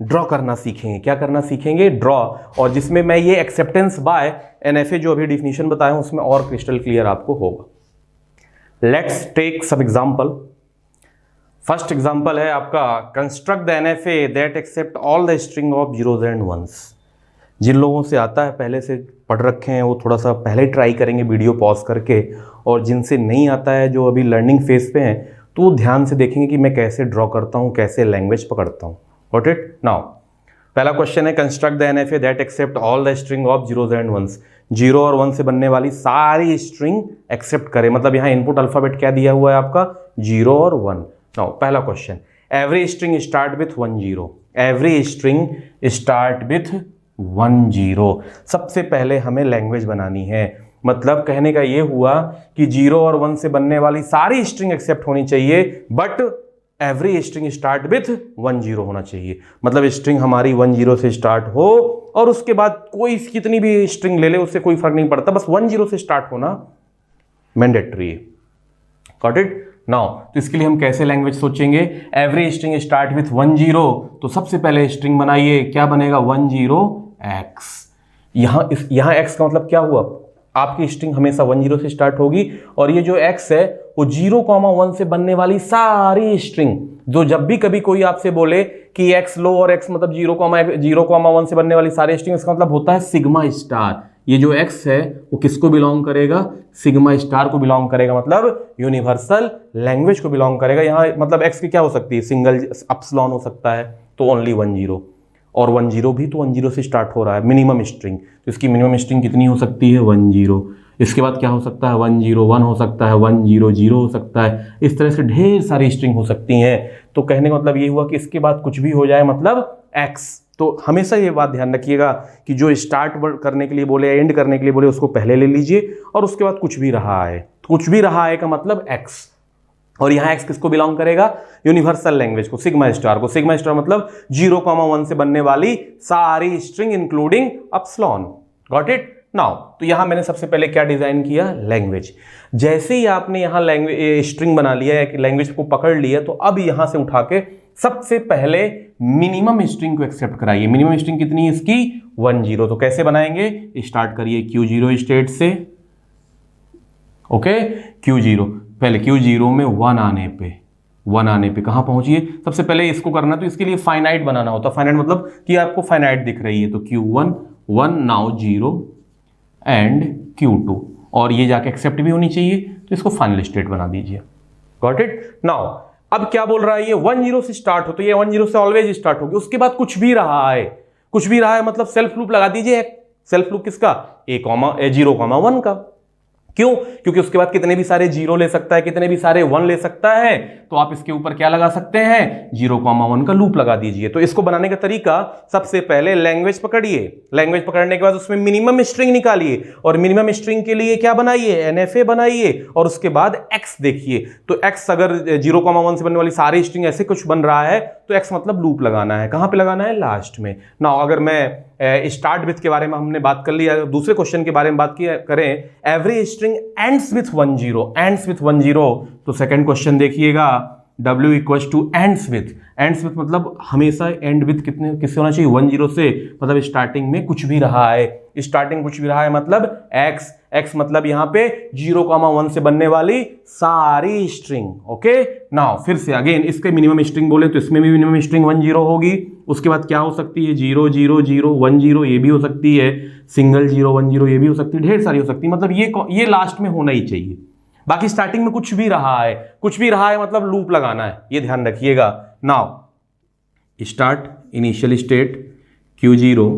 Speaker 1: ड्रॉ करना सीखेंगे। क्या करना सीखेंगे? ड्रॉ। और जिसमें मैं ये एक्सेप्टेंस बाय NFA जो अभी डिफिनेशन बताया हूं उसमें और क्रिस्टल क्लियर आपको होगा। Let's take some example. First example है आपका, construct the NFA that accept all the string of zeros and ones. जिन लोगों से आता है, पहले से पढ़ रखे हैं, वो थोड़ा सा पहले ट्राई करेंगे वीडियो पॉज करके, और जिनसे नहीं आता है, जो अभी लर्निंग फेज पे हैं, तो वो ध्यान से देखेंगे कि मैं कैसे ड्रॉ करता हूँ, कैसे लैंग्वेज पकड़ता हूँ। Got it. नाउ पहला क्वेश्चन है, construct the NFA that accept all the string of zeros and ones. Zero और वन से बनने वाली सारी स्ट्रिंग एक्सेप्ट करे। मतलब यहाँ इनपुट अल्फाबेट क्या दिया हुआ है आपका? 0 और 1। नाउ पहला question, every string start with 1 0। Every string start with 1 0। सबसे पहले हमें लैंग्वेज बनानी है। मतलब कहने का ये हुआ कि 0 और 1 से बनने वाली सारी स्ट्रिंग एक्सेप्ट होनी चाहिए, but every string start with 1 0 होना चाहिए। मतलब स्ट्रिंग हमारी 1 0 से स्टार्ट हो और उसके बाद कोई कितनी भी स्ट्रिंग ले ले उससे कोई फर्क नहीं पड़ता, बस 1 0 से स्टार्ट होना मैंडेटरी है। Got it now? तो इसके लिए हम कैसे लैंग्वेज सोचेंगे? एवरी स्ट्रिंग स्टार्ट विथ 1 0, तो सबसे पहले स्ट्रिंग बनाइए, क्या बनेगा? 1 0 x। यहां x का मतलब क्या हुआ? आपकी स्ट्रिंग हमेशा 1 0 से स्टार्ट होगी और ये जो x है वो 0,1 से बनने वाली सारी स्ट्रिंग, जो जब भी कभी कोई आपसे बोले कि x लो और x मतलब 0,1 से बनने वाली सारी स्ट्रिंग, इसका मतलब होता है सिग्मा स्टार। ये जो x है वो किसको बिलोंग करेगा? सिग्मा स्टार को बिलोंग करेगा, मतलब यूनिवर्सल लैंग्वेज को बिलोंग करेगा। यहाँ मतलब x की क्या हो सकती है? सिंगल एप्सिलॉन हो सकता है, तो ओनली 1 0, और 1 0 भी तो 1 0 से स्टार्ट हो रहा है, मिनिमम स्ट्रिंग। तो इसकी मिनिमम स्ट्रिंग कितनी हो सकती है? 1 0। इसके बाद क्या हो सकता है? 1 0 1 हो सकता है, 1 0 0 हो सकता है। इस तरह से ढेर सारी स्ट्रिंग हो सकती हैं। तो कहने का मतलब ये हुआ कि इसके बाद कुछ भी हो जाए मतलब x। तो हमेशा ये बात ध्यान रखिएगा कि जो स्टार्ट करने के लिए बोले, एंड करने के लिए बोले, उसको पहले ले लीजिए और उसके बाद कुछ भी रहा है। कुछ भी रहा है का मतलब x, और यहाँ x किसको बिलोंग करेगा? यूनिवर्सल लैंग्वेज को, सिग्मा स्टार को। सिग्मा स्टार मतलब 0,1 से बनने वाली सारी string including epsilon. Got it now? तो यहां मैंने सबसे पहले क्या डिजाइन किया? लैंग्वेज। जैसे ही आपने यहां लैंग्वेज स्ट्रिंग बना लिया है, लैंग्वेज को पकड़ लिया, तो अब यहां से उठा के सबसे पहले मिनिमम स्ट्रिंग को एक्सेप्ट कराइए। मिनिमम स्ट्रिंग कितनी है इसकी? 1 0। तो कैसे बनाएंगे? स्टार्ट करिए Q0 स्टेट से। ओके, Q0 पहले Q0 में 1 आने पे कहां पहुंचिए? सबसे पहले इसको करना, तो इसके लिए फाइनाइट बनाना होता है। फाइनाइट मतलब कि आपको फाइनाइट दिख रही है, तो Q1 1 नाउ 0 एंड Q2, और ये जाके एक्सेप्ट भी होनी चाहिए, तो इसको फाइनल स्टेट बना दीजिए। Got it now? अब क्या बोल रहा है? ये 1 0 से स्टार्ट हो, तो ये 1 0 से ऑलवेज स्टार्ट होगी। उसके बाद कुछ भी रहा है, कुछ भी रहा है मतलब सेल्फ लूप लगा दीजिए। सेल्फ लूप किसका? 0,1 का। क्यों? क्योंकि उसके बाद कितने भी सारे 0 ले सकता है, कितने भी सारे 1 ले सकता है, तो आप इसके ऊपर क्या लगा सकते हैं? 0,1 का लूप लगा दीजिए। तो इसको बनाने का तरीका, सबसे पहले लैंग्वेज पकड़िए। लैंग्वेज पकड़ने के बाद उसमें मिनिमम स्ट्रिंग निकालिए, और मिनिमम स्ट्रिंग के लिए क्या बनाइए? NFA बनाइए, और उसके बाद x देखिए। तो x अगर 0,1 से बनने वाली सारी स्ट्रिंग ऐसे कुछ बन रहा है, तो x मतलब लूप लगाना है। कहां पे लगाना है? लास्ट में। नाउ अगर मैं स्टार्ट विथ के बारे में हमने बात कर लिया, दूसरे क्वेश्चन के बारे में बात करें, every string ends with 1 0, ends with 1 0, तो सेकंड क्वेश्चन देखिएगा, W equals two ends with. Ends with मतलब हमेशा एंड विथ किससे होना चाहिए? 1 0 से। मतलब स्टार्टिंग में कुछ भी रहा है, स्टार्टिंग कुछ भी रहा है मतलब x। x मतलब यहां पे 0,1 से बनने वाली सारी स्ट्रिंग। ओके नाउ फिर से अगेन इसके मिनिमम स्ट्रिंग बोले तो इसमें भी मिनिमम स्ट्रिंग 1 0 होगी। उसके बाद क्या हो सकती है? 0 0 0 1 0, ये भी हो सकती है। सिंगल 0 1 0, ये भी हो सकती है। ढेर सारी हो सकती है। मतलब ये लास्ट में होना ही चाहिए। बाकी स्टार्टिंग में कुछ भी रहा है, कुछ भी रहा है मतलब लूप लगाना है, ये ध्यान रखिएगा। Now start initial state Q0,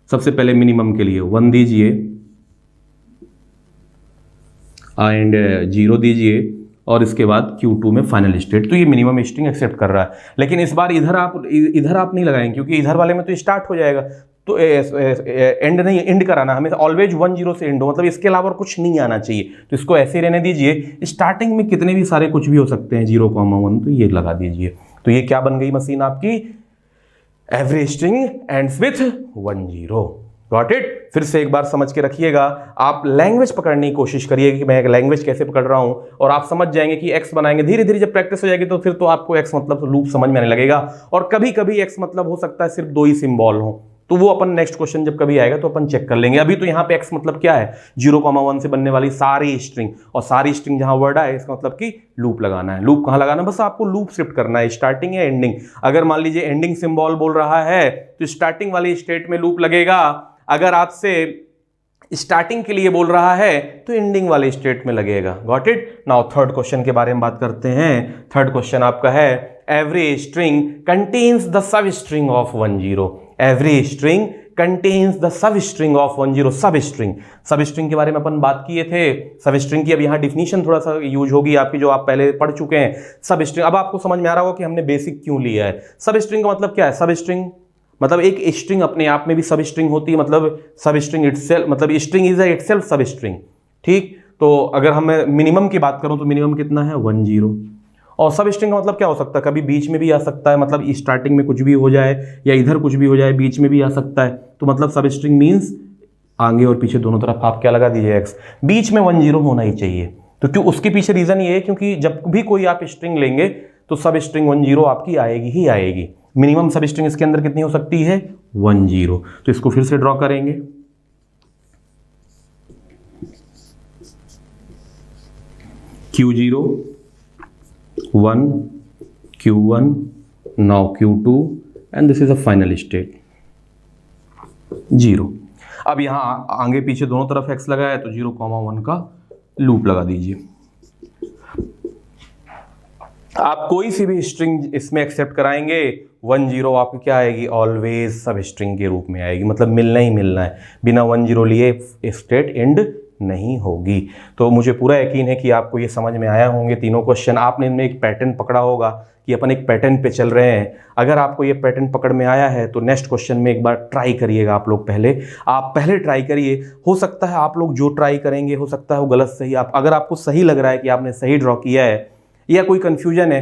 Speaker 1: सबसे पहले मिनिमम के लिए 1 दीजिए एंड 0 दीजिए, और इसके बाद Q2 में फाइनल स्टेट। तो ये मिनिमम स्ट्रिंग एक्सेप्ट कर रहा है, लेकिन इस बार इधर आप नहीं लगाएंगे, क्योंकि इधर वाले में तो स्टार्ट हो जाएगा, तो एंड नहीं, एंड कराना हमें ऑलवेज 1 0 से एंड हो, मतलब इसके अलावा कुछ नहीं आना चाहिए। तो इसको ऐसे रहने दीजिए। स्टार्टिंग में कितने भी सारे कुछ भी हो सकते हैं, 0,1, तो ये लगा दीजिए। तो ये क्या बन गई मशीन आपकी? Every string ends with 1 0। Got it? फिर से एक बार समझ के रखिएगा। आप लैंग्वेज पकड़ने की कोशिश करिए कि मैं एक लैंग्वेज कैसे पकड़ रहा हूं, और आप समझ जाएंगे कि x बनाएंगे। धीरे धीरे जब प्रैक्टिस हो जाएगी तो फिर तो आपको x मतलब लूप समझ में आने लगेगा। और कभी कभी x मतलब हो सकता है सिर्फ 2 ही सिंबल हो, तो वो अपन नेक्स्ट क्वेश्चन जब कभी आएगा तो अपन चेक कर लेंगे। अभी तो यहाँ पे x मतलब क्या है? 0,1 से बनने वाली सारी स्ट्रिंग, और सारी स्ट्रिंग जहां वर्ड आए इसका मतलब कि लूप लगाना है। लूप कहां लगाना है? बस आपको लूप शिफ्ट करना है, स्टार्टिंग या एंडिंग। अगर मान लीजिए एंडिंग सिंबल बोल रहा है तो स्टार्टिंग वाली स्टेट में लूप लगेगा। अगर आपसे स्टार्टिंग के लिए बोल रहा है तो एंडिंग वाले स्टेट में लगेगा। Got it? Now third question के बारे में बात करते हैं। थर्ड क्वेश्चन आपका है every string contains the sub string of 1 0। Every string contains the sub string of 1 0। सब स्ट्रिंग के बारे में अपन बात किए थे। सब स्ट्रिंग की अब यहाँ डिफिनीशन थोड़ा सा यूज होगी आपकी, जो आप पहले पढ़ चुके हैं। सब स्ट्रिंग अब आपको समझ में आ रहा होगा कि हमने बेसिक क्यों लिया है। सब स्ट्रिंग का मतलब क्या है? सब स्ट्रिंग मतलब एक स्ट्रिंग अपने आप में भी सब स्ट्रिंग होती है, मतलब सब स्ट्रिंग इटसेल्फ, मतलब स्ट्रिंग इज इटसेल्फ सब स्ट्रिंग। ठीक, तो अगर हम मिनिमम की बात करूं तो मिनिमम कितना है 10। और सब स्ट्रिंग का मतलब क्या हो सकता है, कभी बीच में भी आ सकता है, मतलब स्टार्टिंग में कुछ भी हो जाए या इधर कुछ भी हो जाए, बीच में भी आ सकता है। तो मतलब सब स्ट्रिंग मीन्स आगे और पीछे दोनों तरफ आप क्या लगा दीजिए एक्स, बीच में 10 होना ही चाहिए। तो क्यों, उसके पीछे रीजन ये है क्योंकि जब भी कोई आप स्ट्रिंग लेंगे तो सब स्ट्रिंग 10 आपकी आएगी ही आएगी। मिनिमम सब स्ट्रिंग इसके अंदर कितनी हो सकती है 10। तो इसको फिर से ड्रॉ करेंगे, Q0 1 Q1 now Q2 and this is a final state 0। अब यहां आगे पीछे दोनों तरफ x लगा है तो 0,1 का लूप लगा दीजिए। आप कोई सी भी स्ट्रिंग इसमें एक्सेप्ट कराएंगे 10 आपकी क्या आएगी, ऑलवेज सब स्ट्रिंग के रूप में आएगी, मतलब मिलना ही मिलना है, बिना 10 लिए स्टेट एंड नहीं होगी। तो मुझे पूरा यकीन है कि आपको ये समझ में आया होंगे तीनों क्वेश्चन। आपने इनमें एक पैटर्न पकड़ा होगा कि अपन एक पैटर्न पे चल रहे हैं। अगर आपको ये पैटर्न पकड़ में आया है तो नेक्स्ट क्वेश्चन में एक बार ट्राई करिएगा आप लोग। आप पहले ट्राई करिए, हो सकता है आप लोग जो ट्राई करेंगे हो सकता है वो गलत सही, आप अगर आपको सही लग रहा है कि आपने सही ड्रॉ किया है या कोई कन्फ्यूजन है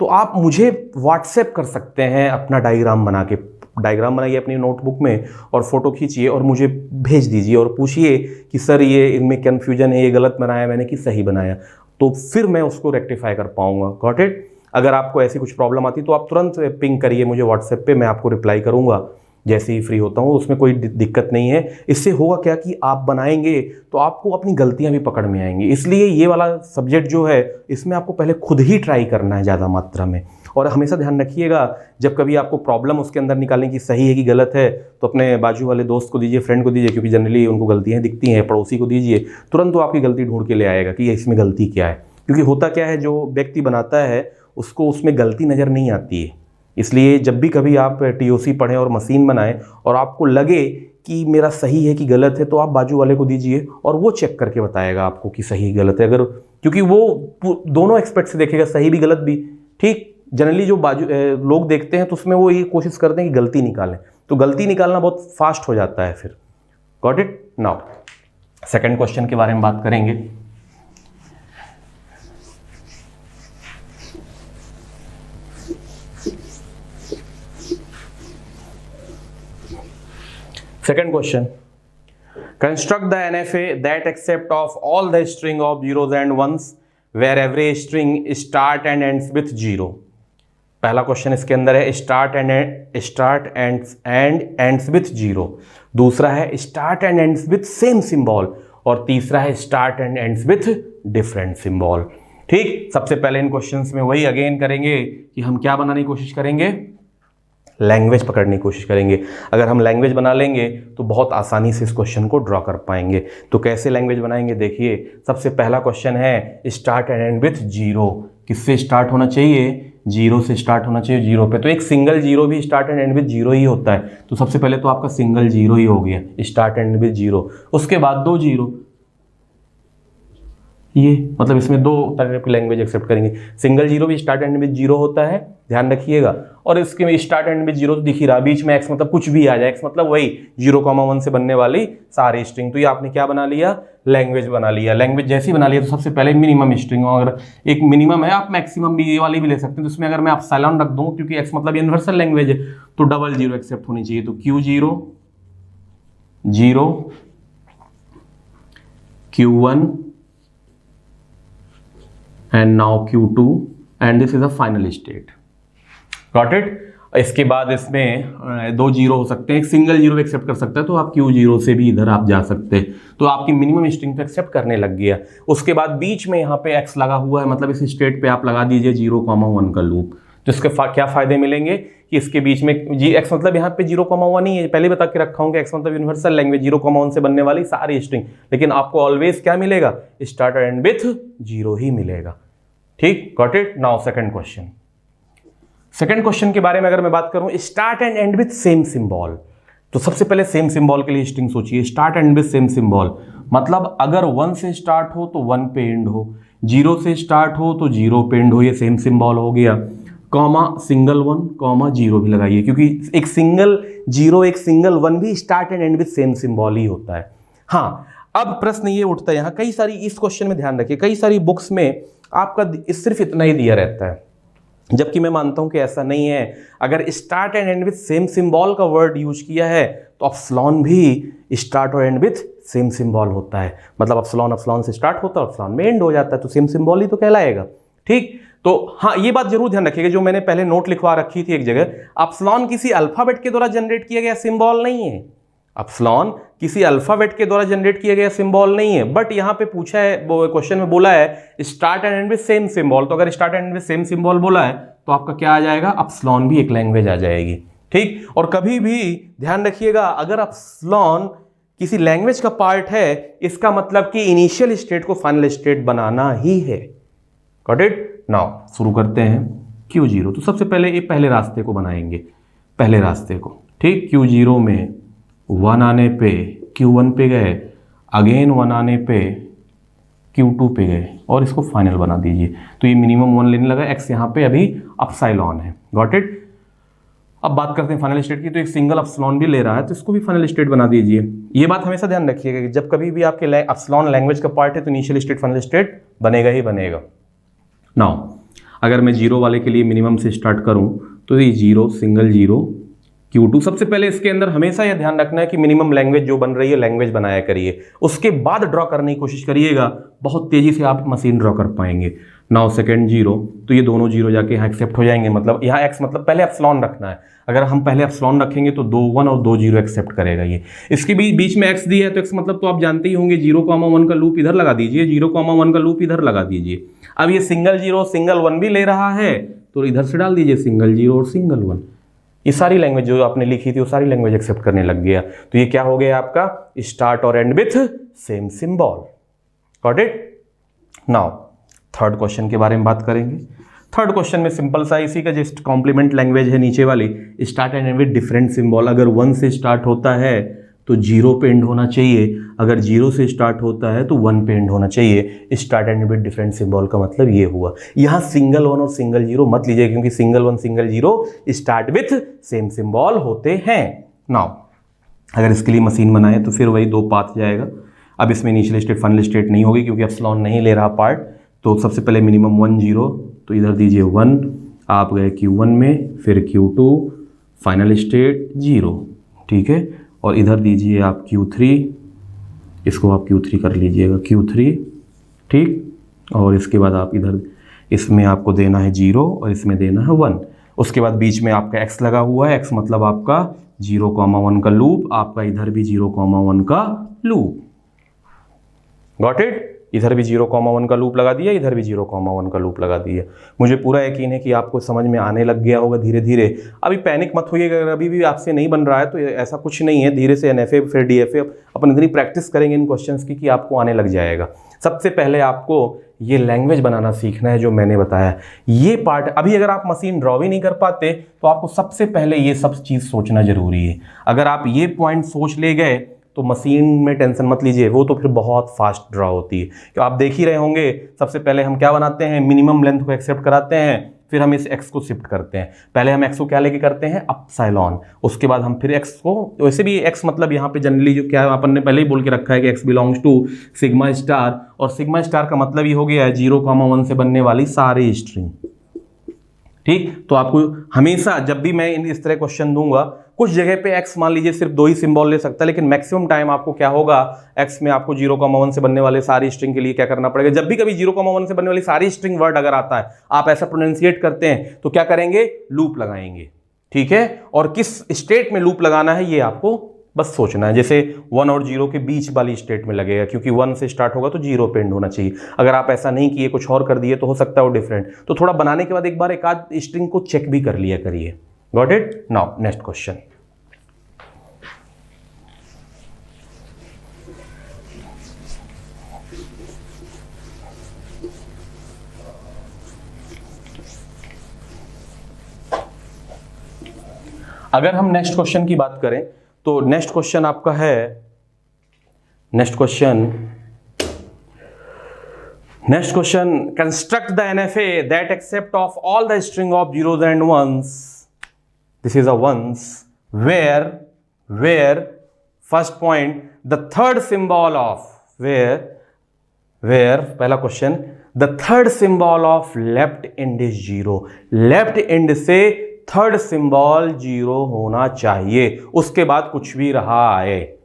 Speaker 1: तो आप मुझे व्हाट्सएप कर सकते हैं अपना डायग्राम बनाइए अपनी नोटबुक में और फोटो खींचिए और मुझे भेज दीजिए और पूछिए कि सर ये इनमें कन्फ्यूजन है, ये गलत बनाया मैंने कि सही बनाया, तो फिर मैं उसको रेक्टिफाई कर पाऊंगा। Got it. अगर आपको ऐसी कुछ प्रॉब्लम आती तो आप तुरंत पिंग करिए मुझे व्हाट्सएप पे, मैं आपको रिप्लाई करूंगा जैसे ही फ्री होता हूँ, उसमें कोई दिक्कत नहीं है। इससे होगा क्या कि आप बनाएंगे तो आपको अपनी गलतियां भी पकड़ में आएंगी। इसलिए ये वाला सब्जेक्ट जो है इसमें आपको पहले खुद ही ट्राई करना है ज़्यादा मात्रा में। और हमेशा ध्यान रखिएगा जब कभी आपको प्रॉब्लम उसके अंदर निकालने की सही है कि गलत है तो अपने बाजू वाले दोस्त को दीजिए, फ्रेंड को दीजिए, क्योंकि जनरली उनको गलतियाँ दिखती हैं, पड़ोसी को दीजिए, तुरंत वो आपकी गलती ढूंढ के ले आएगा कि इसमें गलती क्या है। क्योंकि होता क्या है, जो व्यक्ति बनाता है उसको उसमें गलती नज़र नहीं आती है। इसलिए जब भी कभी आप TOC पढ़ें और मशीन बनाएं और आपको लगे कि मेरा सही है कि गलत है तो आप बाजू वाले को दीजिए और वो चेक करके बताएगा आपको कि सही गलत है। अगर क्योंकि वो दोनों एक्सपेक्ट से देखेगा, सही भी गलत भी। ठीक, जनरली जो बाजू लोग देखते हैं तो उसमें वो ये कोशिश करते हैं कि गलती निकालें, तो गलती निकालना बहुत फास्ट हो जाता है फिर। Got it. Now second question के बारे में बात करेंगे। Second question, construct the NFA that accept of all the string of zeros and ones where every string start and ends with 0। पहला क्वेश्चन इसके अंदर है start and ends with 0, दूसरा है start and ends with same symbol और तीसरा है start and ends with different symbol। ठीक, सबसे पहले इन क्वेश्चंस में वही अगेन करेंगे कि हम क्या बनाने की कोशिश करेंगे, लैंग्वेज पकड़ने की कोशिश करेंगे। अगर हम लैंग्वेज बना लेंगे तो बहुत आसानी से इस क्वेश्चन को ड्रॉ कर पाएंगे। तो कैसे लैंग्वेज बनाएंगे, देखिए सबसे पहला क्वेश्चन है स्टार्ट एंड एंड विथ 0। किससे स्टार्ट होना चाहिए, 0 से स्टार्ट होना चाहिए। 0 पे तो एक सिंगल 0 भी स्टार्ट एंड एंड विथ 0 ही होता है, तो सबसे पहले तो आपका सिंगल 0 ही हो गया, स्टार्ट एंड विथ 0। उसके बाद 2 0, ये मतलब इसमें 2 तरह की लैंग्वेज एक्सेप्ट करेंगे। सिंगल 0 भी स्टार्ट एंड विथ 0 होता है, ध्यान रखिएगा। और इसके में स्टार्ट एंड विथ 0 तो दिख ही रहा, बीच में x मतलब कुछ भी आ जाए, x मतलब वही 0,1 से बनने वाली सारी स्ट्रिंग। तो ये आपने क्या बना लिया, लैंग्वेज बना लिया। लैंग्वेज जैसे ही बना लिया तो सबसे पहले मिनिमम स्ट्रिंग, अगर एक मिनिमम है आप मैक्सिमम भी ये वाली भी ले सकते हैं। तो इसमें अगर मैं एप्सिलॉन रख दूँ क्योंकि x मतलब यूनिवर्सल लैंग्वेज है तो 00 एक्सेप्ट होनी चाहिए। तो Q0 0 Q1 and now Q2 and this is a final state। Got it। इसके बाद इसमें 2 0 हो सकते हैं, एक सिंगल 0 एक्सेप्ट कर सकता है तो आप Q0 से भी इधर आप जा सकते हैं। तो आपकी मिनिमम स्ट्रिंग तो एक्सेप्ट करने लग गया। उसके बाद बीच में यहाँ पे x लगा हुआ है, मतलब इस स्टेट पे आप लगा दीजिए 0,1 का लूप। तो इसके क्या फायदे मिलेंगे कि इसके बीच में x मतलब यहाँ पे 0,1 ही है, पहले बता के रखा हूँ कि x मतलब यूनिवर्सल लैंग्वेज 0,1 से बनने वाली सारी स्ट्रिंग, लेकिन आपको ऑलवेज क्या मिलेगा, स्टार्ट एंड विथ 0 ही मिलेगा। ठीक, got it. Now second question. Second question के बारे में अगर मैं बात करूं, start and and with same symbol, तो सबसे पहले सेम सिंबल के लिए स्ट्रिंग सोचिए। Start and with same symbol मतलब अगर 1 से स्टार्ट हो तो 1 पे एंड हो, 0 से स्टार्ट हो तो 0 पे एंड हो, ये सेम सिंबल हो गया। Comma single one comma zero भी लगाइए, क्योंकि एक सिंगल जीरो एक सिंगल वन भी start and end with same symbol ही होता है। हाँ, अब प्रश्न ये उठता है यहाँ, कई सारी, इस क्वेश्चन में ध्यान रखिए, कई सारी बुक्स में आपका सिर्फ इतना ही दिया रहता है, जबकि मैं मानता हूं कि ऐसा नहीं है। अगर start and and with same symbol का वर्ड यूज किया है तो अपसलॉन भी स्टार्ट और एंड विथ सेम सिंबल होता है, मतलब अपसलॉन से स्टार्ट होता है, अपसलॉन में एंड हो जाता है, तो सेम सिंबल ही तो कहलाएगा। ठीक, तो हाँ, ये बात जरूर ध्यान रखिएगा, जो मैंने पहले नोट लिखवा रखी थी एक जगह, अपसलॉन किसी अल्फाबेट के द्वारा जनरेट किया गया सिंबल नहीं है, अपसलॉन किसी अल्फाबेट के द्वारा जनरेट किया गया सिंबल नहीं है। बट यहाँ पे पूछा है, क्वेश्चन में बोला है start and end with same symbol, तो अगर start and with same symbol बोला है तो आपका क्या आ जाएगा, अपसलॉन भी एक लैंग्वेज आ जाएगी। ठीक, और कभी भी ध्यान रखिएगा, अगर अपसलॉन किसी लैंग्वेज का पार्ट है, इसका मतलब कि इनिशियल स्टेट को फाइनल स्टेट बनाना ही है। Got it? नाउ शुरू करते हैं Q0। तो सबसे पहले ये पहले रास्ते को बनाएंगे, पहले रास्ते को। ठीक, Q0 में 1 आने पे Q1 पे गए, अगेन 1 आने पे Q2 पे गए, और इसको फाइनल बना दीजिए। तो ये मिनिमम 1 लेने लगा, x यहाँ पे अभी अपसाइलॉन है। Got it? अब बात करते हैं फाइनल स्टेट की, तो एक सिंगल अपसलॉन भी ले रहा है, तो इसको भी फाइनल स्टेट बना दीजिए। ये बात हमेशा ध्यान रखिएगा कि जब कभी भी आपके अपसलॉन लैंग्वेज का पार्ट है तो इनिशियल स्टेट फाइनल स्टेट बनेगा ही बनेगा। नाउ अगर मैं जीरो वाले के लिए मिनिमम से स्टार्ट करूं तो ये जीरो, सिंगल जीरो, Q2। सबसे पहले इसके अंदर हमेशा यह ध्यान रखना है कि मिनिमम लैंग्वेज जो बन रही है लैंग्वेज बनाया करिए, उसके बाद ड्रॉ करने की कोशिश करिएगा, बहुत तेजी से आप मशीन ड्रॉ कर पाएंगे। नाउ सेकंड जीरो, तो ये दोनों जीरो जाके यहाँ एक्सेप्ट हो जाएंगे, मतलब यहाँ x मतलब पहले अपसलॉन रखना है, अगर हम पहले अपसलॉन रखेंगे तो 2 1 और 2 0 एक्सेप्ट करेगा ये। इसके बीच में x दिया है तो x मतलब तो आप जानते ही होंगे, 0,1 का लूप इधर लगा दीजिए, 0,1 का लूप इधर लगा दीजिए। अब ये सिंगल जीरो सिंगल वन भी ले रहा है तो इधर से डाल दीजिए सिंगल जीरो और सिंगल वन। ये सारी लैंग्वेज जो आपने लिखी थी वो सारी लैंग्वेज एक्सेप्ट करने लग गया, तो ये क्या हो गया आपका, स्टार्ट और and with same symbol. Got it? Now third question के बारे में बात करेंगे। थर्ड क्वेश्चन में सिंपल सा इसी का जस्ट कॉम्प्लीमेंट लैंग्वेज है नीचे वाली, start and and with different symbol. अगर 1 से स्टार्ट होता है तो 0 पे एंड होना चाहिए, अगर 0 से स्टार्ट होता है तो 1 पे एंड होना चाहिए। Start and with different symbol का मतलब ये हुआ। यहाँ सिंगल 1 और सिंगल 0 मत लीजिए, क्योंकि single 1 single 0 start with same symbol होते हैं। नाउ अगर इसके लिए मशीन बनाए तो फिर वही 2 पाथ जाएगा। अब इसमें इनिशियल स्टेट फाइनल स्टेट नहीं होगी, क्योंकि अपसलॉन नहीं ले रहा पार्ट। तो सबसे पहले मिनिमम 1 0, तो इधर दीजिए 1, आप गए Q1 में, फिर Q2, फाइनल स्टेट 0। ठीक है, और इधर दीजिए आप Q3, इसको आप Q3 कर लीजिएगा, Q3। ठीक, और इसके बाद आप इधर इसमें आपको देना है 0 और इसमें देना है 1। उसके बाद बीच में आपका x लगा हुआ है, x मतलब आपका 0,1 का लूप, आपका इधर भी 0,1 का लूप। Got it? इधर भी 0,1 का लूप लगा दिया, इधर भी 0,1 का लूप लगा दिया। मुझे पूरा यकीन है कि आपको समझ में आने लग गया होगा धीरे धीरे। अभी पैनिक मत होइएगा, अगर अभी भी आपसे नहीं बन रहा है तो ऐसा कुछ नहीं है, धीरे से NFA फिर DFA अपन इतनी प्रैक्टिस करेंगे इन क्वेश्चंस की कि आपको आने लग जाएगा। सबसे पहले आपको ये लैंग्वेज बनाना सीखना है जो मैंने बताया। ये पार्ट अभी अगर आप मशीन ड्रॉ भी नहीं कर पाते तो आपको सबसे पहले ये सब चीज़ सोचना जरूरी है। अगर आप ये पॉइंट सोच ले गए तो मशीन में टेंशन मत लीजिए, वो तो फिर बहुत फास्ट ड्रॉ होती है। तो आप देख ही रहे होंगे, सबसे पहले हम क्या बनाते हैं, मिनिमम लेंथ को एक्सेप्ट कराते हैं, फिर हम इस x को शिफ्ट करते हैं। पहले हम x को क्या लेके करते हैं, अपसाइलॉन, उसके बाद हम फिर x को, वैसे भी x मतलब यहाँ पे जनरली जो क्या अपन ने पहले ही बोल के रखा है कि x belongs to sigma star, और सिग्मा स्टार का मतलब ये हो गया है 0,1 से बनने वाली सारी स्ट्रिंग। ठीक, तो आपको हमेशा जब भी मैं इस तरह क्वेश्चन दूंगा, कुछ जगह पे x मान लीजिए सिर्फ 2 ही सिंबल ले सकता है, लेकिन मैक्सिमम टाइम आपको क्या होगा, x में आपको 0,1 से बनने वाले सारी स्ट्रिंग के लिए क्या करना पड़ेगा। जब भी कभी 0,1 से बनने वाली सारी स्ट्रिंग वर्ड अगर आता है, आप ऐसा प्रोनाउंसिएट करते हैं तो क्या करेंगे, लूप लगाएंगे। ठीक है, और किस स्टेट में लूप लगाना है ये आपको बस सोचना है। जैसे 1 और 0 के बीच वाली स्टेट में लगेगा, क्योंकि 1 से स्टार्ट होगा तो 0 पे एंड होना चाहिए। अगर आप ऐसा नहीं किए, कुछ और कर दिए तो हो सकता है वो डिफरेंट। तो थोड़ा बनाने के बाद एक बार एक आध स्ट्रिंग को चेक भी कर लिया करिए। Got it? Now next question. अगर हम नेक्स्ट क्वेश्चन की बात करें तो नेक्स्ट क्वेश्चन आपका है, next question next question, construct the NFA that accept of all the string of zeros and ones, this is a ones, where first point the third symbol of where पहला क्वेश्चन, the third symbol of left end is zero, left end से third symbol zero होना चाहिए, उसके बाद कुछ भी रहा है,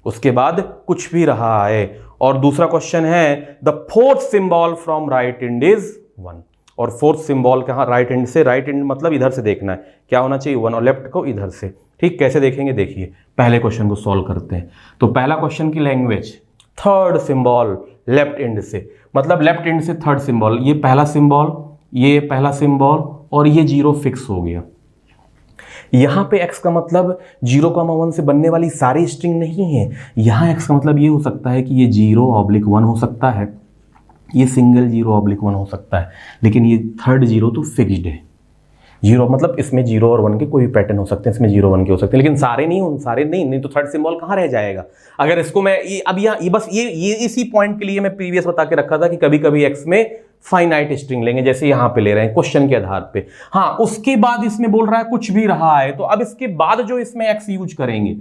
Speaker 1: उसके बाद कुछ भी रहा है। और दूसरा क्वेश्चन है the fourth symbol from right and is one, और फोर्थ सिंबल कहाँ, राइट एंड से, राइट एंड मतलब इधर से देखना है, क्या होना चाहिए, वन, और लेफ्ट को इधर से। ठीक, कैसे देखेंगे देखिए, पहले क्वेश्चन को सॉल्व करते हैं। तो पहला क्वेश्चन की language, third symbol left end से, मतलब लेफ्ट एंड से थर्ड सिंबल, ये पहला सिंबल, ये पहला सिंबल, और ये जीरो फिक्स हो गया। यहां पे x का मतलब 0,1 से बनने वाली सारी स्ट्रिंग नहीं है, यहां x का मतलब ये हो सकता है कि ये 0/1 हो सकता है, ये सिंगल 0/1 हो सकता है, लेकिन ये थर्ड जीरो तो फिक्स्ड है। जीरो मतलब इसमें 0 और 1 के कोई भी पैटर्न हो सकते हैं, इसमें 0 1 के हो सकते हैं, लेकिन सारे नहीं तो थर्ड सिंबल कहाँ रह जाएगा। अगर इसको मैं अब ये बस ये इसी पॉइंट के लिए मैं प्रीवियस बता के रखा था कि कभी कभी x में फाइनाइट स्ट्रिंग लेंगे, जैसे यहां पे ले रहे हैं क्वेश्चन के आधार पे। हाँ, उसके बाद इसमें बोल रहा है कुछ भी रहा है, तो अब इसके बाद जो इसमें x यूज करेंगे,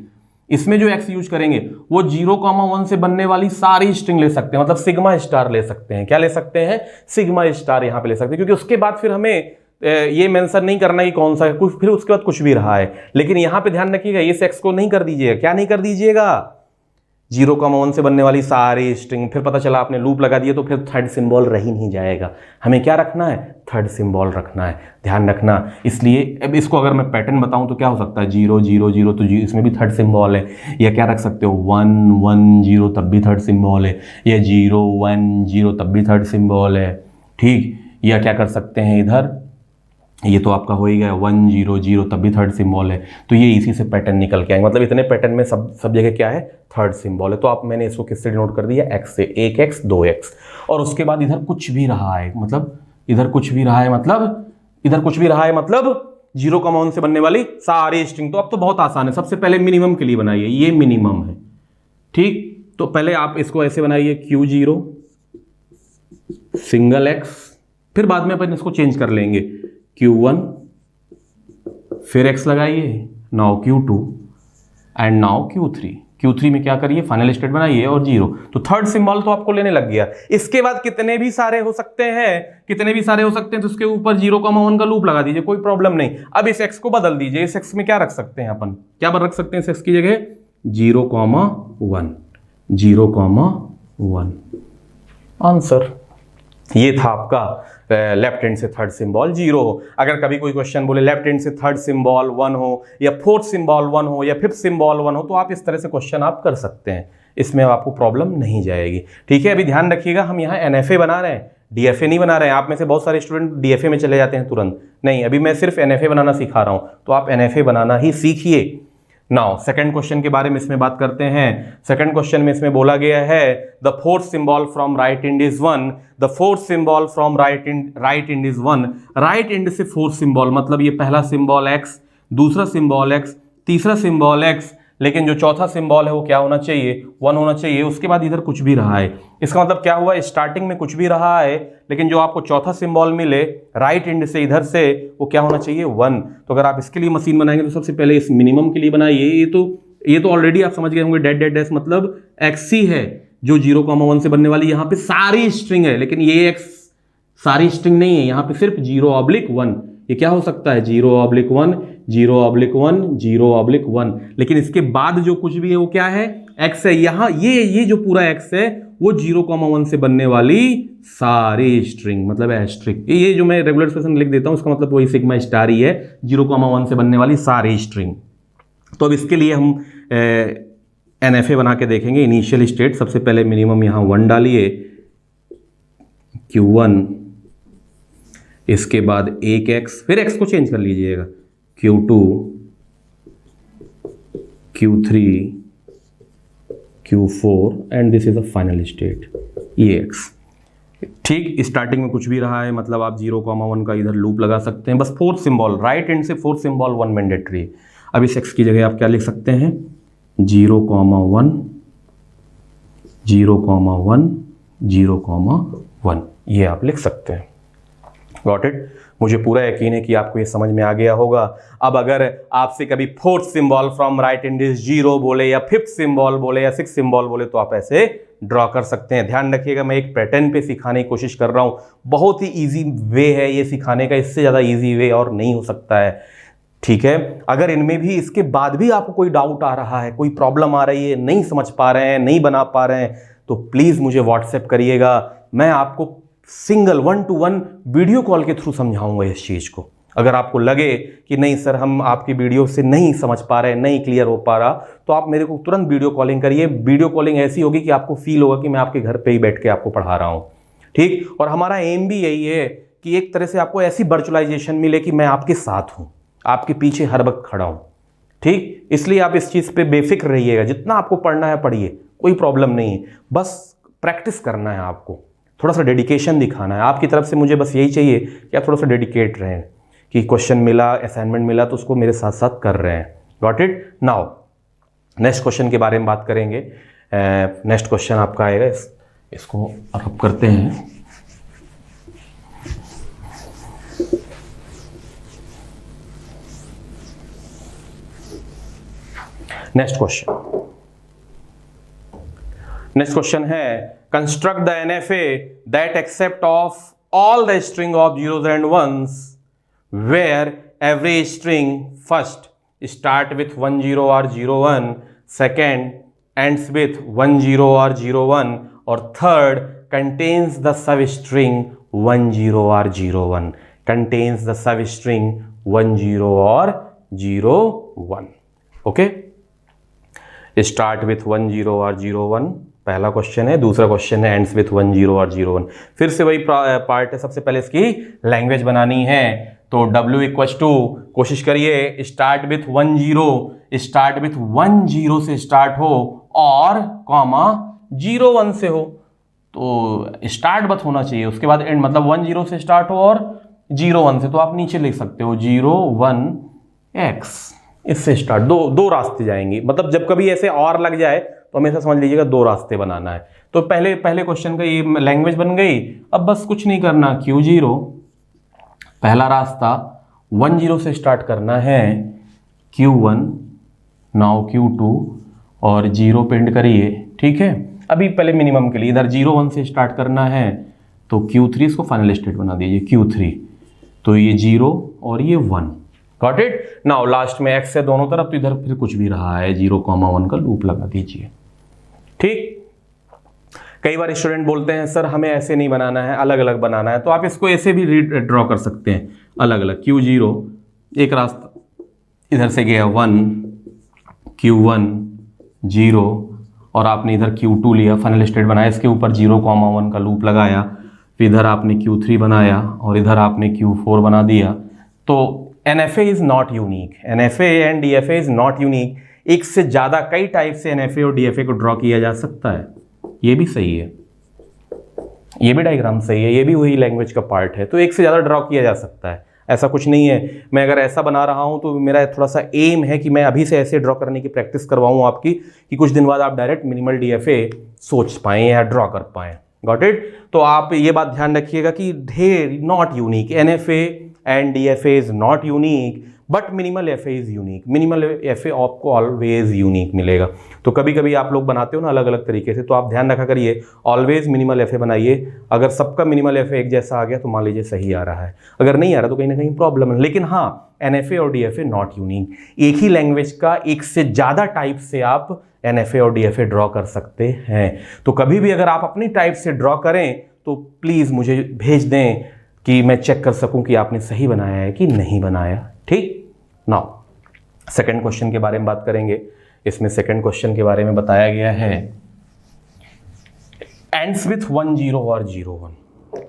Speaker 1: इसमें जो x यूज करेंगे वो 0,1 से बनने वाली सारी स्ट्रिंग ले सकते हैं, मतलब सिग्मा स्टार ले सकते हैं। क्या ले सकते हैं, सिग्मा स्टार यहां पे ले सकते हैं, क्योंकि उसके बाद फिर हमें ये मेंशन नहीं करना कि कौन सा है, कुछ फिर उसके बाद कुछ भी रहा है। लेकिन यहां पे ध्यान रखिएगा, इस x को नहीं कर दीजिएगा, क्या नहीं कर दीजिएगा, 0,1 से बनने वाली सारी स्ट्रिंग, फिर पता चला आपने लूप लगा दिया तो फिर थर्ड सिंबल रह ही नहीं जाएगा। हमें क्या रखना है, थर्ड सिंबल रखना है, ध्यान रखना। इसलिए अब इसको अगर मैं पैटर्न बताऊं तो क्या हो सकता है, 0 0 0, तो इसमें भी थर्ड सिंबल है, या क्या रख सकते हो 1 1 0, तब भी थर्ड सिंबल है, या 0 1 0 तब भी थर्ड सिंबल है। ठीक, या क्या कर सकते हैं इधर, ये तो आपका हो ही गया 1 0 0 तब भी थर्ड सिंबल है, तो ये इसी से पैटर्न निकल के आएंगे, मतलब इतने पैटर्न में सब जगह क्या है, थर्ड सिंबल है। तो आप मैंने इसको किससे डिनोट कर दिया, x से, 1x 2x, और उसके बाद इधर कुछ भी रहा है, मतलब इधर कुछ भी रहा है, मतलब इधर कुछ भी रहा है, मतलब 0,1 से बनने वाली सारी स्ट्रिंग। तो अब तो बहुत आसान है, सबसे पहले मिनिमम के लिए बनाइए, ये मिनिमम है। ठीक, तो पहले आप इसको ऐसे बनाइए, Q0 सिंगल x, फिर बाद में अपन इसको चेंज कर लेंगे, Q1 फिर x लगाइए, now Q2 and now Q3 में क्या करिए, फाइनल स्टेट बनाइए और 0, तो थर्ड सिंबल तो आपको लेने लग गया। इसके बाद कितने भी सारे हो सकते हैं, तो उसके ऊपर 0,1 का लूप लगा दीजिए, कोई प्रॉब्लम नहीं। अब इस x को बदल दीजिए, इस x में क्या रख सकते हैं अपन, क्या रख सकते हैं इस x की जगह, 0,1 आंसर। ये था आपका लेफ्ट हैंड से थर्ड सिंबल 0 हो। अगर कभी कोई क्वेश्चन बोले लेफ्ट हैंड से थर्ड सिंबल 1 हो, या फोर्थ सिंबल 1 हो, या फिफ्थ सिंबल 1 हो, तो आप इस तरह से क्वेश्चन आप कर सकते हैं, इसमें आपको प्रॉब्लम नहीं जाएगी। ठीक है, अभी ध्यान रखिएगा, हम यहाँ NFA बना रहे हैं, DFA नहीं बना रहे हैं। आप में से बहुत सारे स्टूडेंट DFA में चले जाते हैं तुरंत, नहीं, अभी मैं सिर्फ NFA बनाना सिखा रहा हूँ, तो आप NFA बनाना ही सीखिए। नाउ सेकंड क्वेश्चन के बारे में इसमें बात करते हैं। सेकंड क्वेश्चन में इसमें बोला गया है the fourth symbol from right and is 1, the fourth symbol from right and is 1, right and से फोर्थ सिंबल, मतलब ये पहला सिंबल x, दूसरा सिंबल x, तीसरा सिंबल x, लेकिन जो चौथा सिंबल है वो क्या होना चाहिए, 1 होना चाहिए। उसके बाद इधर कुछ भी रहा है, इसका मतलब क्या हुआ, स्टार्टिंग में कुछ भी रहा है, लेकिन जो आपको चौथा सिंबल मिले राइट एंड से इधर से, वो क्या होना चाहिए, 1। तो अगर आप इसके लिए मशीन बनाएंगे तो सबसे पहले इस मिनिमम के लिए बनाइए। ये तो ऑलरेडी आप समझ गए होंगे, डेड डैश मतलब XC है, जो 0,1 से बनने वाली यहाँ पे सारी स्ट्रिंग है, लेकिन ये x सारी स्ट्रिंग नहीं है, यहाँ पे सिर्फ 0/1। ये क्या हो सकता है, 0/1 0/1 0/1, लेकिन इसके बाद जो कुछ भी है वो क्या है, x है। यहाँ ये जो पूरा x है वो 0,1 से बनने वाली सारी स्ट्रिंग, मतलब एस्ट्रिक। ये जो मैं रेगुलर एक्सप्रेशन लिख देता हूँ इसका मतलब वही सिग्मा स्टार ही है, 0,1 से बनने वाली सारी स्ट्रिंग। तो अब इसके लिए हम NFA बना के देखेंगे। इनिशियल स्टेट, सबसे पहले मिनिमम यहाँ 1 डालिए, Q1, इसके बाद 1x, फिर x को चेंज कर लीजिएगा, Q2 Q3 Q4 and this is a final state, ये x। ठीक, स्टार्टिंग में कुछ भी रहा है, मतलब आप 0,1 का इधर लूप लगा सकते हैं। बस फोर्थ सिंबल, राइट एंड से फोर्थ सिंबल 1 मैंडेटरी। अब इस x की जगह आप क्या लिख सकते हैं, 0,1 0,1 0,1। ये आप लिख सकते हैं। Got it? मुझे पूरा यकीन है कि आपको ये समझ में आ गया होगा। अब अगर आपसे कभी fourth symbol from right index 0 बोले या फिफ्थ सिंबल बोले या सिक्स सिंबल बोले तो आप ऐसे ड्रॉ कर सकते हैं। ध्यान रखिएगा, मैं एक पैटर्न पे सिखाने की कोशिश कर रहा हूं। बहुत ही इजी वे है ये सिखाने का, इससे ज़्यादा इजी वे और नहीं हो सकता है। ठीक है, अगर इनमें भी इसके बाद भी आपको कोई डाउट आ रहा है, कोई प्रॉब्लम आ रही है, नहीं समझ पा रहे हैं, नहीं बना पा रहे हैं, तो प्लीज़ मुझे व्हाट्सएप करिएगा। मैं आपको सिंगल 1-to-1 वीडियो कॉल के थ्रू समझाऊंगा इस चीज़ को। अगर आपको लगे कि नहीं सर हम आपकी वीडियो से नहीं समझ पा रहे, नहीं क्लियर हो पा रहा, तो आप मेरे को तुरंत वीडियो कॉलिंग करिए। वीडियो कॉलिंग ऐसी होगी कि आपको फील होगा कि मैं आपके घर पे ही बैठ के आपको पढ़ा रहा हूँ। ठीक, और हमारा एम भी यही है कि एक तरह से आपको ऐसी वर्चुअलाइजेशन मिले कि मैं आपके साथ हूँ, आपके पीछे हर वक्त खड़ा हूँ। ठीक, इसलिए आप इस चीज़ पे बेफिक्र रहिएगा। जितना आपको पढ़ना है पढ़िए, कोई प्रॉब्लम नहीं है, बस प्रैक्टिस करना है आपको, थोड़ा सा डेडिकेशन दिखाना है। आपकी तरफ से मुझे बस यही चाहिए कि आप थोड़ा सा डेडिकेट रहें कि क्वेश्चन मिला, असाइनमेंट मिला तो उसको मेरे साथ साथ कर रहे हैं। Got it? Now next question के बारे में बात करेंगे। नेक्स्ट क्वेश्चन आपका आएगा, इसको रब करते हैं। नेक्स्ट क्वेश्चन है construct the NFA that accept of all the string of zeros and ones where every string first start with 1 0 or 0 1, second ends with 1 0 or 0 1, or third contains the substring 1 0 or 0 1, contains the substring 1 0 or 0 1. Okay, start with 1 0 और 0 1 पहला question है। दूसरा question है ends with 1 0 और 0 1। फिर से वही part है, सबसे पहले इसकी लैंग्वेज बनानी है। तो W इक्वल्स टू, कोशिश करिए स्टार्ट विथ 1 0, स्टार्ट विथ 1 0 से स्टार्ट हो और कॉमा 0 1 से हो। तो स्टार्ट बस होना चाहिए, उसके बाद एंड, मतलब 1 0 से स्टार्ट हो और 0 1 से। तो आप नीचे लिख सकते हो 0 1 x, इससे स्टार्ट। दो रास्ते जाएंगे, मतलब जब कभी ऐसे और लग जाए तो हमेशा समझ लीजिएगा दो रास्ते बनाना है। तो पहले क्वेश्चन का ये लैंग्वेज बन गई। अब बस कुछ नहीं करना, Q0 पहला रास्ता 1 0 से स्टार्ट करना है, Q1 नाउ Q2 और 0 पे एंड करिए। ठीक है, अभी पहले मिनिमम के लिए इधर 0 1 से स्टार्ट करना है, तो Q3 इसको फाइनल स्टेट बना दीजिए Q3, तो ये 0 और ये 1। Got it? नाउ लास्ट में x है दोनों तरफ, तो इधर फिर कुछ भी रहा है 0 1 का लूप लगा दीजिए। ठीक, कई बार स्टूडेंट बोलते हैं सर हमें ऐसे नहीं बनाना है, अलग अलग बनाना है, तो आप इसको ऐसे भी ड्रॉ कर सकते हैं अलग अलग। Q0 एक रास्ता इधर से गया 1, Q1 0, और आपने इधर Q2 लिया, फाइनल स्टेट बनाया, इसके ऊपर 0 1 का लूप लगाया, फिर इधर आपने Q3 बनाया और इधर आपने Q4 बना दिया। तो NFA is not unique, NFA and DFA is not unique. एक से ज़्यादा कई टाइप से NFA और DFA को ड्रॉ किया जा सकता है। ये भी सही है, ये भी डायग्राम सही है, ये भी वही लैंग्वेज का पार्ट है। तो एक से ज़्यादा ड्रॉ किया जा सकता है, ऐसा कुछ नहीं है। मैं अगर ऐसा बना रहा हूँ तो मेरा थोड़ा सा एम है कि मैं अभी से ऐसे ड्रॉ करने की प्रैक्टिस करवाऊँ आपकी, कि कुछ दिन बाद आप डायरेक्ट मिनिमल DFA सोच पाएँ या ड्रॉ कर पाएँ। Got it? तो आप ये बात ध्यान रखिएगा कि ढेर not unique, NFA and DFA is not unique but minimal FA is unique. Minimal FA आपको ऑलवेज यूनिक मिलेगा। तो कभी कभी आप लोग बनाते हो ना अलग अलग तरीके से, तो आप ध्यान रखा करिए ऑलवेज मिनिमल FA बनाइए। अगर सबका मिनिमल FA एक जैसा आ गया तो मान लीजिए सही आ रहा है, अगर नहीं आ रहा तो कहीं ना कहीं प्रॉब्लम है। लेकिन हाँ, NFA और DFA नॉट यूनिक। एक ही लैंग्वेज का एक से ज़्यादा टाइप से आप NFA और DFA ड्रॉ कर सकते हैं। तो कभी भी अगर आप अपनी टाइप से ड्रॉ करें तो प्लीज़ मुझे भेज दें कि मैं चेक कर सकूं कि आपने सही बनाया है कि नहीं बनाया। ठीक, नाउ सेकंड क्वेश्चन के बारे में बात करेंगे। इसमें सेकंड क्वेश्चन के बारे में बताया गया है एंड्स विथ 1 0 और 0 1,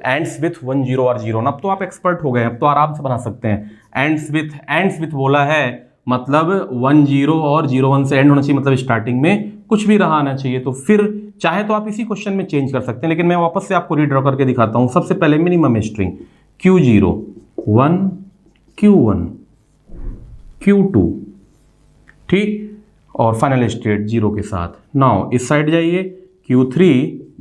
Speaker 1: एंड्स विथ 1 0 और 0 1। अब तो आप एक्सपर्ट हो गए, अब तो आराम से बना सकते हैं। एंड्स विथ बोला है मतलब 1 0 और 0 1 से एंड होना चाहिए, मतलब स्टार्टिंग में कुछ भी रहा आना चाहिए। तो फिर चाहे तो आप इसी क्वेश्चन में चेंज कर सकते हैं, लेकिन मैं वापस से आपको रीड्रॉ करके दिखाता हूं। सबसे पहले minimum string Q0 1 Q1 Q2, ठीक, और फाइनल स्टेट 0 के साथ। नाउ इस साइड जाइए Q3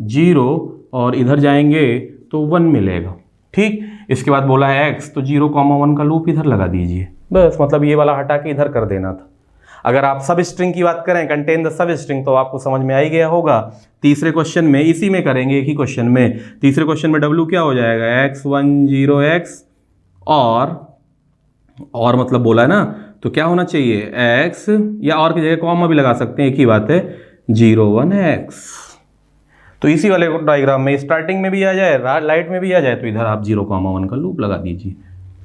Speaker 1: 0 और इधर जाएंगे तो 1 मिलेगा। ठीक, इसके बाद बोला है x, तो 0,1 का लूप इधर लगा दीजिए, बस। मतलब ये वाला हटा के इधर कर देना था। अगर आप सब स्ट्रिंग की बात करें, कंटेन द सब स्ट्रिंग, तो आपको समझ में आ ही गया होगा। तीसरे क्वेश्चन में इसी में करेंगे, एक ही क्वेश्चन में। तीसरे क्वेश्चन में w क्या हो जाएगा, x10x और मतलब बोला है ना, तो क्या होना चाहिए x, या और की जगह कॉमा भी लगा सकते हैं, एक ही बात है, 01x। तो इसी वाले डायग्राम में स्टार्टिंग में भी आ जाए, लाइट में भी आ जाए, तो इधर आप 0,1 का लूप लगा दीजिए,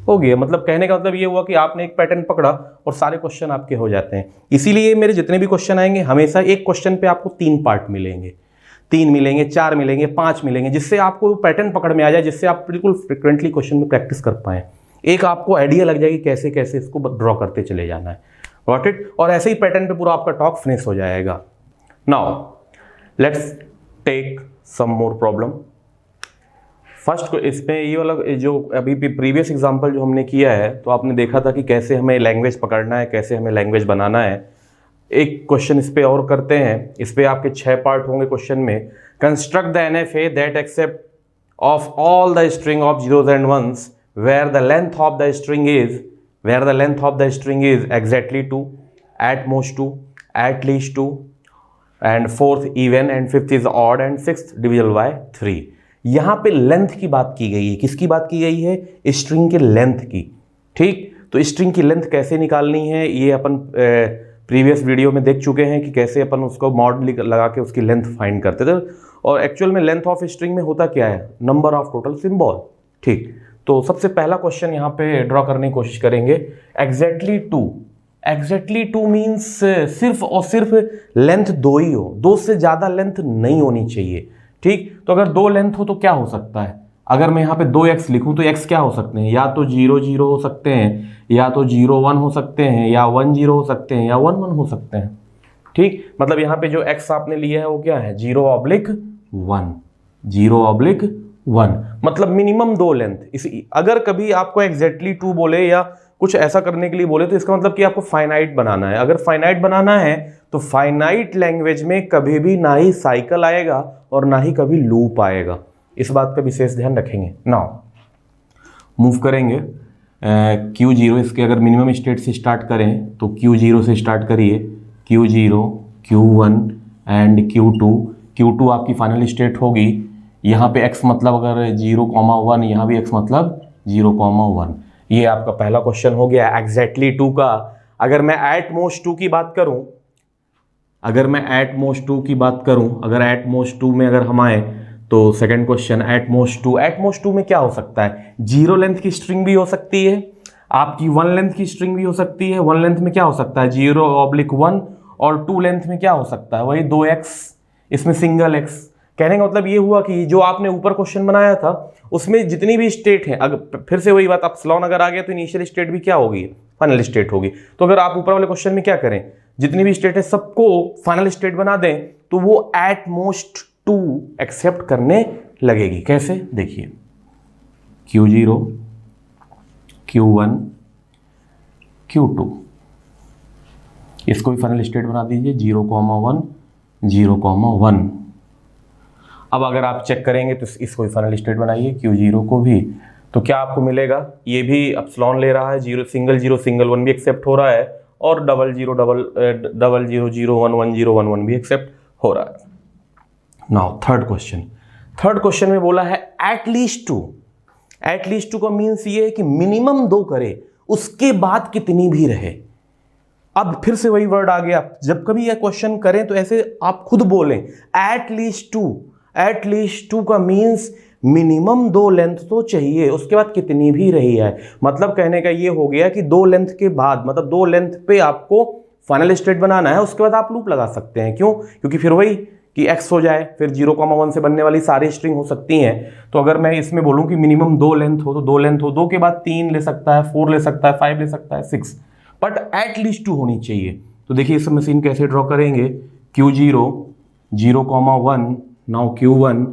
Speaker 1: हो गया। मतलब कहने का मतलब ये हुआ कि आपने एक पैटर्न पकड़ा और सारे क्वेश्चन आपके हो जाते हैं। इसीलिए मेरे जितने भी क्वेश्चन आएंगे, हमेशा एक क्वेश्चन पे आपको 3 पार्ट मिलेंगे, 3 मिलेंगे, 4 मिलेंगे, 5 मिलेंगे, जिससे आपको पैटर्न पकड़ में आ जाए, जिससे आप बिल्कुल फ्रिक्वेंटली क्वेश्चन में प्रैक्टिस कर पाएँ। एक आपको आइडिया लग जाएगी कैसे कैसे इसको ड्रॉ करते चले जाना है। Got it? और ऐसे ही पैटर्न पे पूरा आपका टॉक फिनिश हो जाएगा। Now let's take some more problem. First इसमें ये वाला जो अभी भी प्रीवियस एग्जांपल जो हमने किया है, तो आपने देखा था कि कैसे हमें लैंग्वेज पकड़ना है, कैसे हमें लैंग्वेज बनाना है। एक क्वेश्चन इस पे और करते हैं। इस पे आपके 6 पार्ट होंगे क्वेश्चन में। Construct the NFA that accept of all the string of zeros and ones where the length of the string is exactly 2, at most 2, at least 2, and fourth even, and fifth is odd, and sixth divisible by 3। यहाँ पे length की बात की गई है। किसकी बात की गई है? स्ट्रिंग के लेंथ की। ठीक, तो स्ट्रिंग की लेंथ कैसे निकालनी है, ये अपन प्रीवियस वीडियो में देख चुके हैं कि कैसे अपन उसको मॉड लगा के उसकी लेंथ फाइंड करते थे। और एक्चुअल में लेंथ ऑफ स्ट्रिंग में होता क्या है? Number of total symbol. ठीक, तो सबसे पहला क्वेश्चन यहाँ पे ड्रॉ करने की कोशिश करेंगे। एग्जैक्टली 2 मीन्स सिर्फ और सिर्फ लेंथ 2 ही हो, 2 से ज़्यादा लेंथ नहीं होनी चाहिए। ठीक, तो अगर 2 लेंथ हो तो क्या हो सकता है? अगर मैं यहाँ पे 2x लिखूँ तो x क्या हो सकते हैं? या तो 0 0 हो सकते हैं, या तो 0 1 हो सकते हैं, या 1 0 हो सकते हैं, या 1 1 हो सकते हैं। ठीक, मतलब यहाँ पे जो x आपने लिया है वो क्या है? 0/1, 0/1, मतलब मिनिमम 2 लेंथ। इसी अगर कभी आपको एग्जैक्टली 2 बोले या कुछ ऐसा करने के लिए बोले, तो इसका मतलब कि आपको फाइनाइट बनाना है। अगर फाइनाइट बनाना है तो फाइनाइट लैंग्वेज में कभी भी ना ही साइकिल आएगा और ना ही कभी लूप आएगा। इस बात का विशेष ध्यान रखेंगे। नाउ मूव करेंगे Q0। इसके अगर मिनिमम स्टेट से स्टार्ट करें तो Q0 से स्टार्ट करिए, Q0, Q1 and Q2। Q2 आपकी फाइनल स्टेट होगी। यहाँ पे x मतलब अगर 0,1, यहाँ भी x मतलब 0,1। ये आपका पहला क्वेश्चन हो गया एग्जैक्टली 2 का। अगर मैं एट मोस्ट 2 की बात करूं, अगर एट मोस्ट 2 में अगर हम आए तो सेकंड क्वेश्चन एट मोस्ट 2 में क्या हो सकता है? 0 लेंथ की स्ट्रिंग भी हो सकती है, आपकी 1 लेंथ की स्ट्रिंग भी हो सकती है। 1 लेंथ में क्या हो सकता है? 0/1, और 2 लेंथ में क्या हो सकता है? वही 2x, इसमें सिंगल x। कहने का मतलब ये हुआ कि जो आपने ऊपर क्वेश्चन बनाया था उसमें जितनी भी स्टेट है, अगर फिर से वही बात, एप्सिलॉन अगर आ गया तो इनिशियल स्टेट भी क्या होगी? फाइनल स्टेट होगी। तो अगर आप ऊपर वाले क्वेश्चन में क्या करें, जितनी भी स्टेट है सबको फाइनल स्टेट बना दें, तो वो एट मोस्ट 2 एक्सेप्ट करने लगेगी। कैसे? देखिए, Q0, Q1, Q2, इसको भी फाइनल स्टेट बना दीजिए 0,1, 0,1। अब अगर आप चेक करेंगे तो इसको भी फाइनल स्टेट बनाइए, Q0 को भी, तो क्या आपको मिलेगा? ये भी एप्सिलॉन ले रहा है, 0 सिंगल 0 सिंगल 1 भी एक्सेप्ट हो रहा है, और 0 0 0 0 1 1 0 1 1 भी एक्सेप्ट हो रहा है। नाउ थर्ड क्वेश्चन में बोला है एटलीस्ट 2। एटलीस्ट 2 का मीन्स ये है कि मिनिमम 2 करे, उसके बाद कितनी भी रहे। अब फिर से वही वर्ड आ गया, जब कभी यह क्वेश्चन करें तो ऐसे आप खुद बोलें एटलीस्ट 2। एटलीस्ट 2 का मीन्स मिनिमम 2 लेंथ तो चाहिए, उसके बाद कितनी भी रही है। मतलब कहने का ये हो गया कि 2 लेंथ के बाद, मतलब 2 लेंथ पे आपको फाइनल स्टेट बनाना है, उसके बाद आप लूप लगा सकते हैं। क्यों? क्योंकि फिर वही कि x हो जाए, फिर 0,1 से बनने वाली सारी स्ट्रिंग हो सकती हैं। तो अगर मैं इसमें बोलूं कि मिनिमम 2 लेंथ हो, तो 2 लेंथ हो, 2 के बाद 3 ले सकता है, 4 ले सकता है, 5 ले सकता है, 6, बट एटलीस्ट 2 होनी चाहिए। तो देखिए इस मशीन कैसे ड्रॉ करेंगे। Q0, 0,1, now Q1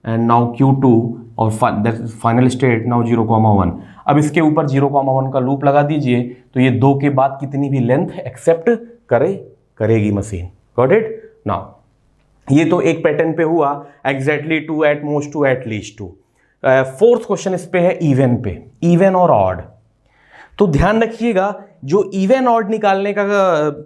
Speaker 1: and now Q2, और फाइनल स्टेट नाउ 0,1। अब इसके ऊपर 0,1 का लूप लगा दीजिए, तो ये 2 के बाद कितनी भी लेंथ एक्सेप्ट करेगी मशीन। Got it? नाउ ये तो एक पैटर्न पे हुआ exactly 2, at most 2, at least 2। Fourth question इस पे है इवन पे, इवन और ऑड। तो ध्यान रखिएगा जो इवन ऑड निकालने का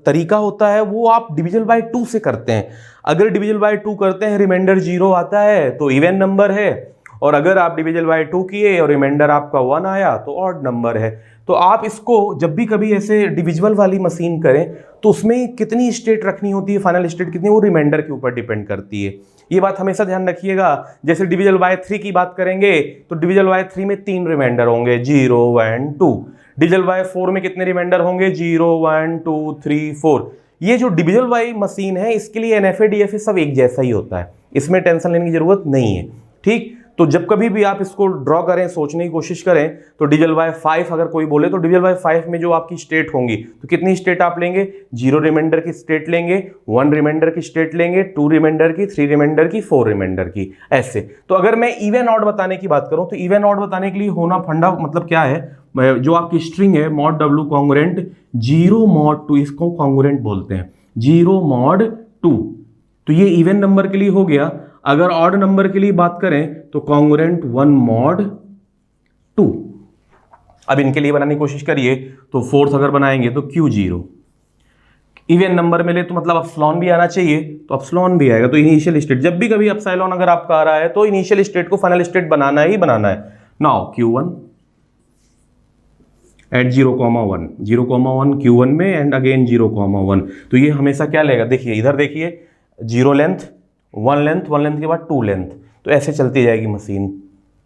Speaker 1: तरीका होता है वो आप डिविजल बाय 2 से करते हैं। अगर डिविजल बाय 2 करते हैं रिमाइंडर 0 आता है तो इवन नंबर है, और अगर आप डिविजल बाय 2 किए और रिमाइंडर आपका 1 आया तो ऑड नंबर है। तो आप इसको जब भी कभी ऐसे डिविजिबल वाली मशीन करें तो उसमें कितनी स्टेट रखनी होती है, फाइनल स्टेट कितनी, वो रिमाइंडर के ऊपर डिपेंड करती है। ये बात हमेशा ध्यान रखिएगा। जैसे डिविजल बाय 3 की बात करेंगे तो डिविजल बाय 3 में 3 रिमाइंडर होंगे, 0, 1, 2। डिविजल बाय 4 में कितने रिमाइंडर होंगे, 0, 1, 2, 3, 4। ये जो डिविजल बाय मशीन है इसके लिए NFA DFA सब एक जैसा ही होता है, इसमें टेंशन लेने की जरूरत नहीं है। ठीक, तो जब कभी भी आप इसको ड्रॉ करें, सोचने की कोशिश करें, तो डिविजल बाय 5 अगर कोई बोले तो डिविजल बाय 5 में जो आपकी स्टेट होंगी तो कितनी स्टेट आप लेंगे, 0 रिमाइंडर की स्टेट लेंगे, 1 रिमाइंडर की स्टेट लेंगे, 2 रिमाइंडर की, 3 रिमाइंडर की, 4 रिमाइंडर की, ऐसे। तो अगर मैं इवन ऑड बताने की बात करूं तो इवन ऑड बताने के लिए होना फंडा मतलब क्या है, जो आपकी स्ट्रिंग है mod W कॉन्ग्रुएंट 0 mod 2, इसको कॉन्ग्रुएंट बोलते हैं, 0 mod 2। तो ये इवन नंबर के लिए हो गया। अगर ऑड नंबर के लिए बात करें तो कॉन्ग्रुएंट 1 mod 2। अब इनके लिए बनाने की कोशिश करिए तो फोर्थ अगर बनाएंगे तो Q0। इवन नंबर में ले तो मतलब अपस्लॉन भी आना चाहिए, तो अपस्लॉन भी आएगा। तो इनिशियल स्टेट जब भी कभी अपसाइलॉन अगर आपका आ रहा है तो इनिशियल स्टेट को फाइनल स्टेट बनाना ही बनाना है। नाउ Q1 एट 0,1, 0,1 Q1 में एंड अगेन 0,1। तो ये हमेशा क्या लेगा, देखिए इधर देखिए, 0 लेंथ, 1 लेंथ, 1 लेंथ के बाद 2 लेंथ, तो ऐसे चलती जाएगी मशीन।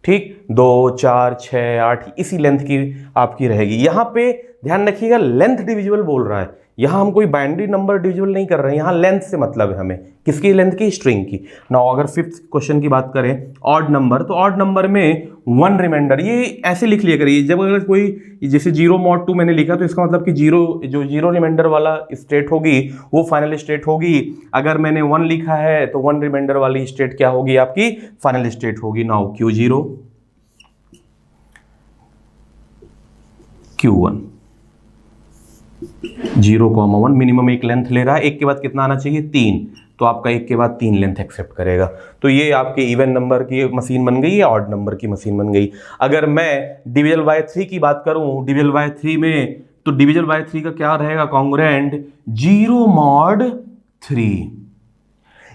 Speaker 1: ठीक, 2, 4, 6, 8 इसी लेंथ की आपकी रहेगी। यहाँ पे ध्यान रखिएगा लेंथ डिविजिबल बोल रहा है, यहाँ हम कोई बाइनरी नंबर डिविजिबल नहीं कर रहे हैं, यहाँ लेंथ से मतलब है हमें, किसकी लेंथ की, स्ट्रिंग की। नाउ अगर फिफ्थ क्वेश्चन की बात करें ऑड नंबर, तो ऑड नंबर में 1 रिमाइंडर, ये ऐसे लिख लिया करिए। जब अगर कोई जैसे 0 mod 2 मैंने लिखा तो इसका मतलब कि 0 रिमाइंडर वाला स्टेट होगी वो फाइनल स्टेट होगी। अगर मैंने 1 लिखा है तो 1 रिमाइंडर वाली स्टेट क्या होगी, आपकी फाइनल स्टेट होगी। नाउ Q0, Q1, 0,1 मिनिमम एक लेंथ ले रहा है, एक के बाद कितना आना चाहिए, 3, तो आपका एक के बाद 3 लेंथ एक्सेप्ट करेगा। तो ये आपके इवन नंबर की मशीन बन गई या ऑड नंबर की मशीन बन गई। अगर मैं डिविजल बाय 3 की बात करूं, डिविजल बाय 3 में, तो डिविजल बाय 3 का क्या रहेगा, कॉन्ग्रुएंट 0 mod 3।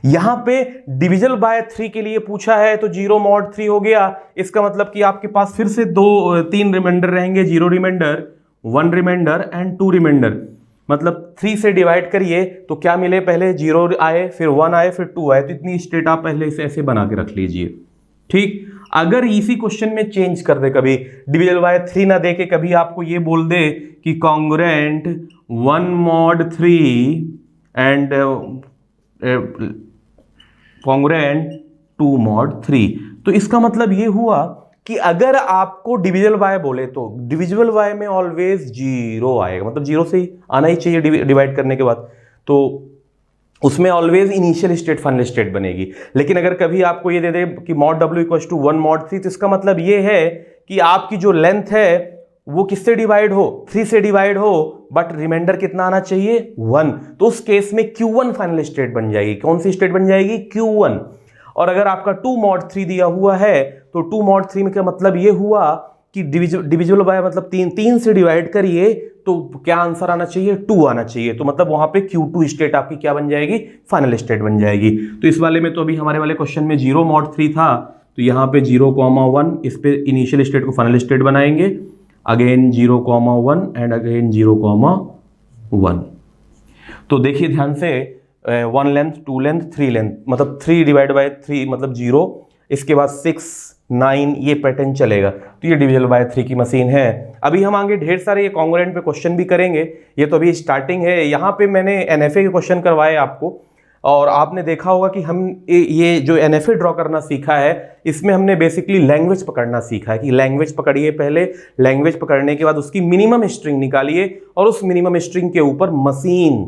Speaker 1: यहां पे डिविजल बाय 3 के लिए पूछा है तो 0 mod 3 हो गया। इसका मतलब कि आपके पास फिर से 3 रिमाइंडर रहेंगे, 0 रिमाइंडर, 1 रिमाइंडर एंड 2 रिमाइंडर। मतलब 3 से डिवाइड करिए तो क्या मिले, पहले 0 आए, फिर 1 आए, फिर 2 आए, तो इतनी स्टेट आप पहले इसे ऐसे बना के रख लीजिए। ठीक, अगर इसी क्वेश्चन में चेंज कर दे, कभी डिविजल बाय 3 ना दे के कभी आपको ये बोल दे कि congruent 1 mod 3 and congruent 2 mod 3, तो इसका मतलब ये हुआ कि अगर आपको डिविजल बाय बोले तो डिविजिबल बाय में ऑलवेज 0 आएगा, मतलब 0 से ही आना ही चाहिए डिवाइड करने के बाद, तो उसमें always initial state final state बनेगी। लेकिन अगर कभी आपको ये दे दे कि mod W equals to 1 mod 3, तो इसका मतलब ये है कि आपकी जो लेंथ है वो किससे डिवाइड हो, 3 से डिवाइड हो, बट रिमाइंडर कितना आना चाहिए, 1। तो उस केस में Q1 फाइनल स्टेट बन जाएगी। कौन सी स्टेट बन जाएगी, Q1। और अगर आपका 2 mod 3 दिया हुआ है तो 2 mod 3 का मतलब ये हुआ कि डिविजिबल बाय मतलब 3 से डिवाइड करिए तो क्या आंसर आना चाहिए, 2 आना चाहिए। तो मतलब वहां पे Q2 स्टेट आपकी क्या बन जाएगी, फाइनल स्टेट बन जाएगी। तो इस वाले में तो अभी हमारे वाले क्वेश्चन में 0 mod 3 था, तो यहाँ पे 0,1 इस पे इनिशियल स्टेट को फाइनल स्टेट बनाएंगे, अगेन 0,1 एंड अगेन 0,1। तो देखिए ध्यान से 1 लेंथ, 2 लेंथ, 3 लेंथ, मतलब 3 डिवाइड बाय 3 मतलब 0, इसके बाद 6, 9 ये पैटर्न चलेगा। तो ये डिविजल बाय 3 की मशीन है। अभी हम आगे ढेर सारे ये कॉन्ग्रुएंट पे क्वेश्चन भी करेंगे, ये तो अभी स्टार्टिंग है। यहाँ पे मैंने NFA के क्वेश्चन करवाए आपको, और आपने देखा होगा कि हम ये जो NFA ड्रॉ करना सीखा है इसमें हमने बेसिकली लैंग्वेज पकड़ना सीखा है कि लैंग्वेज पकड़िए पहले, लैंग्वेज पकड़ने के बाद उसकी मिनिमम स्ट्रिंग निकालिए और उस मिनिमम स्ट्रिंग के ऊपर मशीन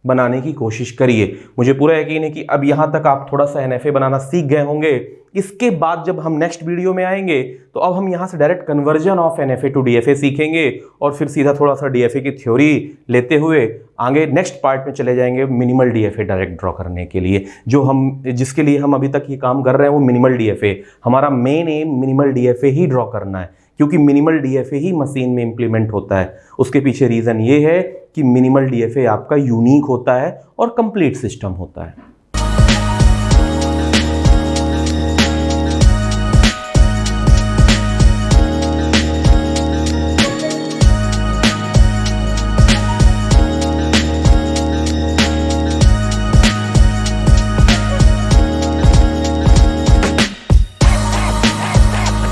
Speaker 1: बनाने की कोशिश करिए। मुझे पूरा यकीन है कि अब यहाँ तक आप थोड़ा सा NFA बनाना सीख गए होंगे। इसके बाद जब हम नेक्स्ट वीडियो में आएंगे तो अब हम यहाँ से direct conversion of NFA to DFA सीखेंगे और फिर सीधा थोड़ा सा DFA की थ्योरी लेते हुए आगे नेक्स्ट पार्ट में चले जाएंगे मिनिमल DFA डायरेक्ट ड्रॉ करने के लिए, जिसके लिए हम अभी तक ये काम कर रहे हैं वो मिनिमल DFA। हमारा मेन एम मिनिमल DFA ही ड्रॉ करना है, क्योंकि मिनिमल DFA ही मशीन में इंप्लीमेंट होता है। उसके पीछे रीज़न ये है कि मिनिमल DFA आपका यूनिक होता है और कंप्लीट सिस्टम होता है।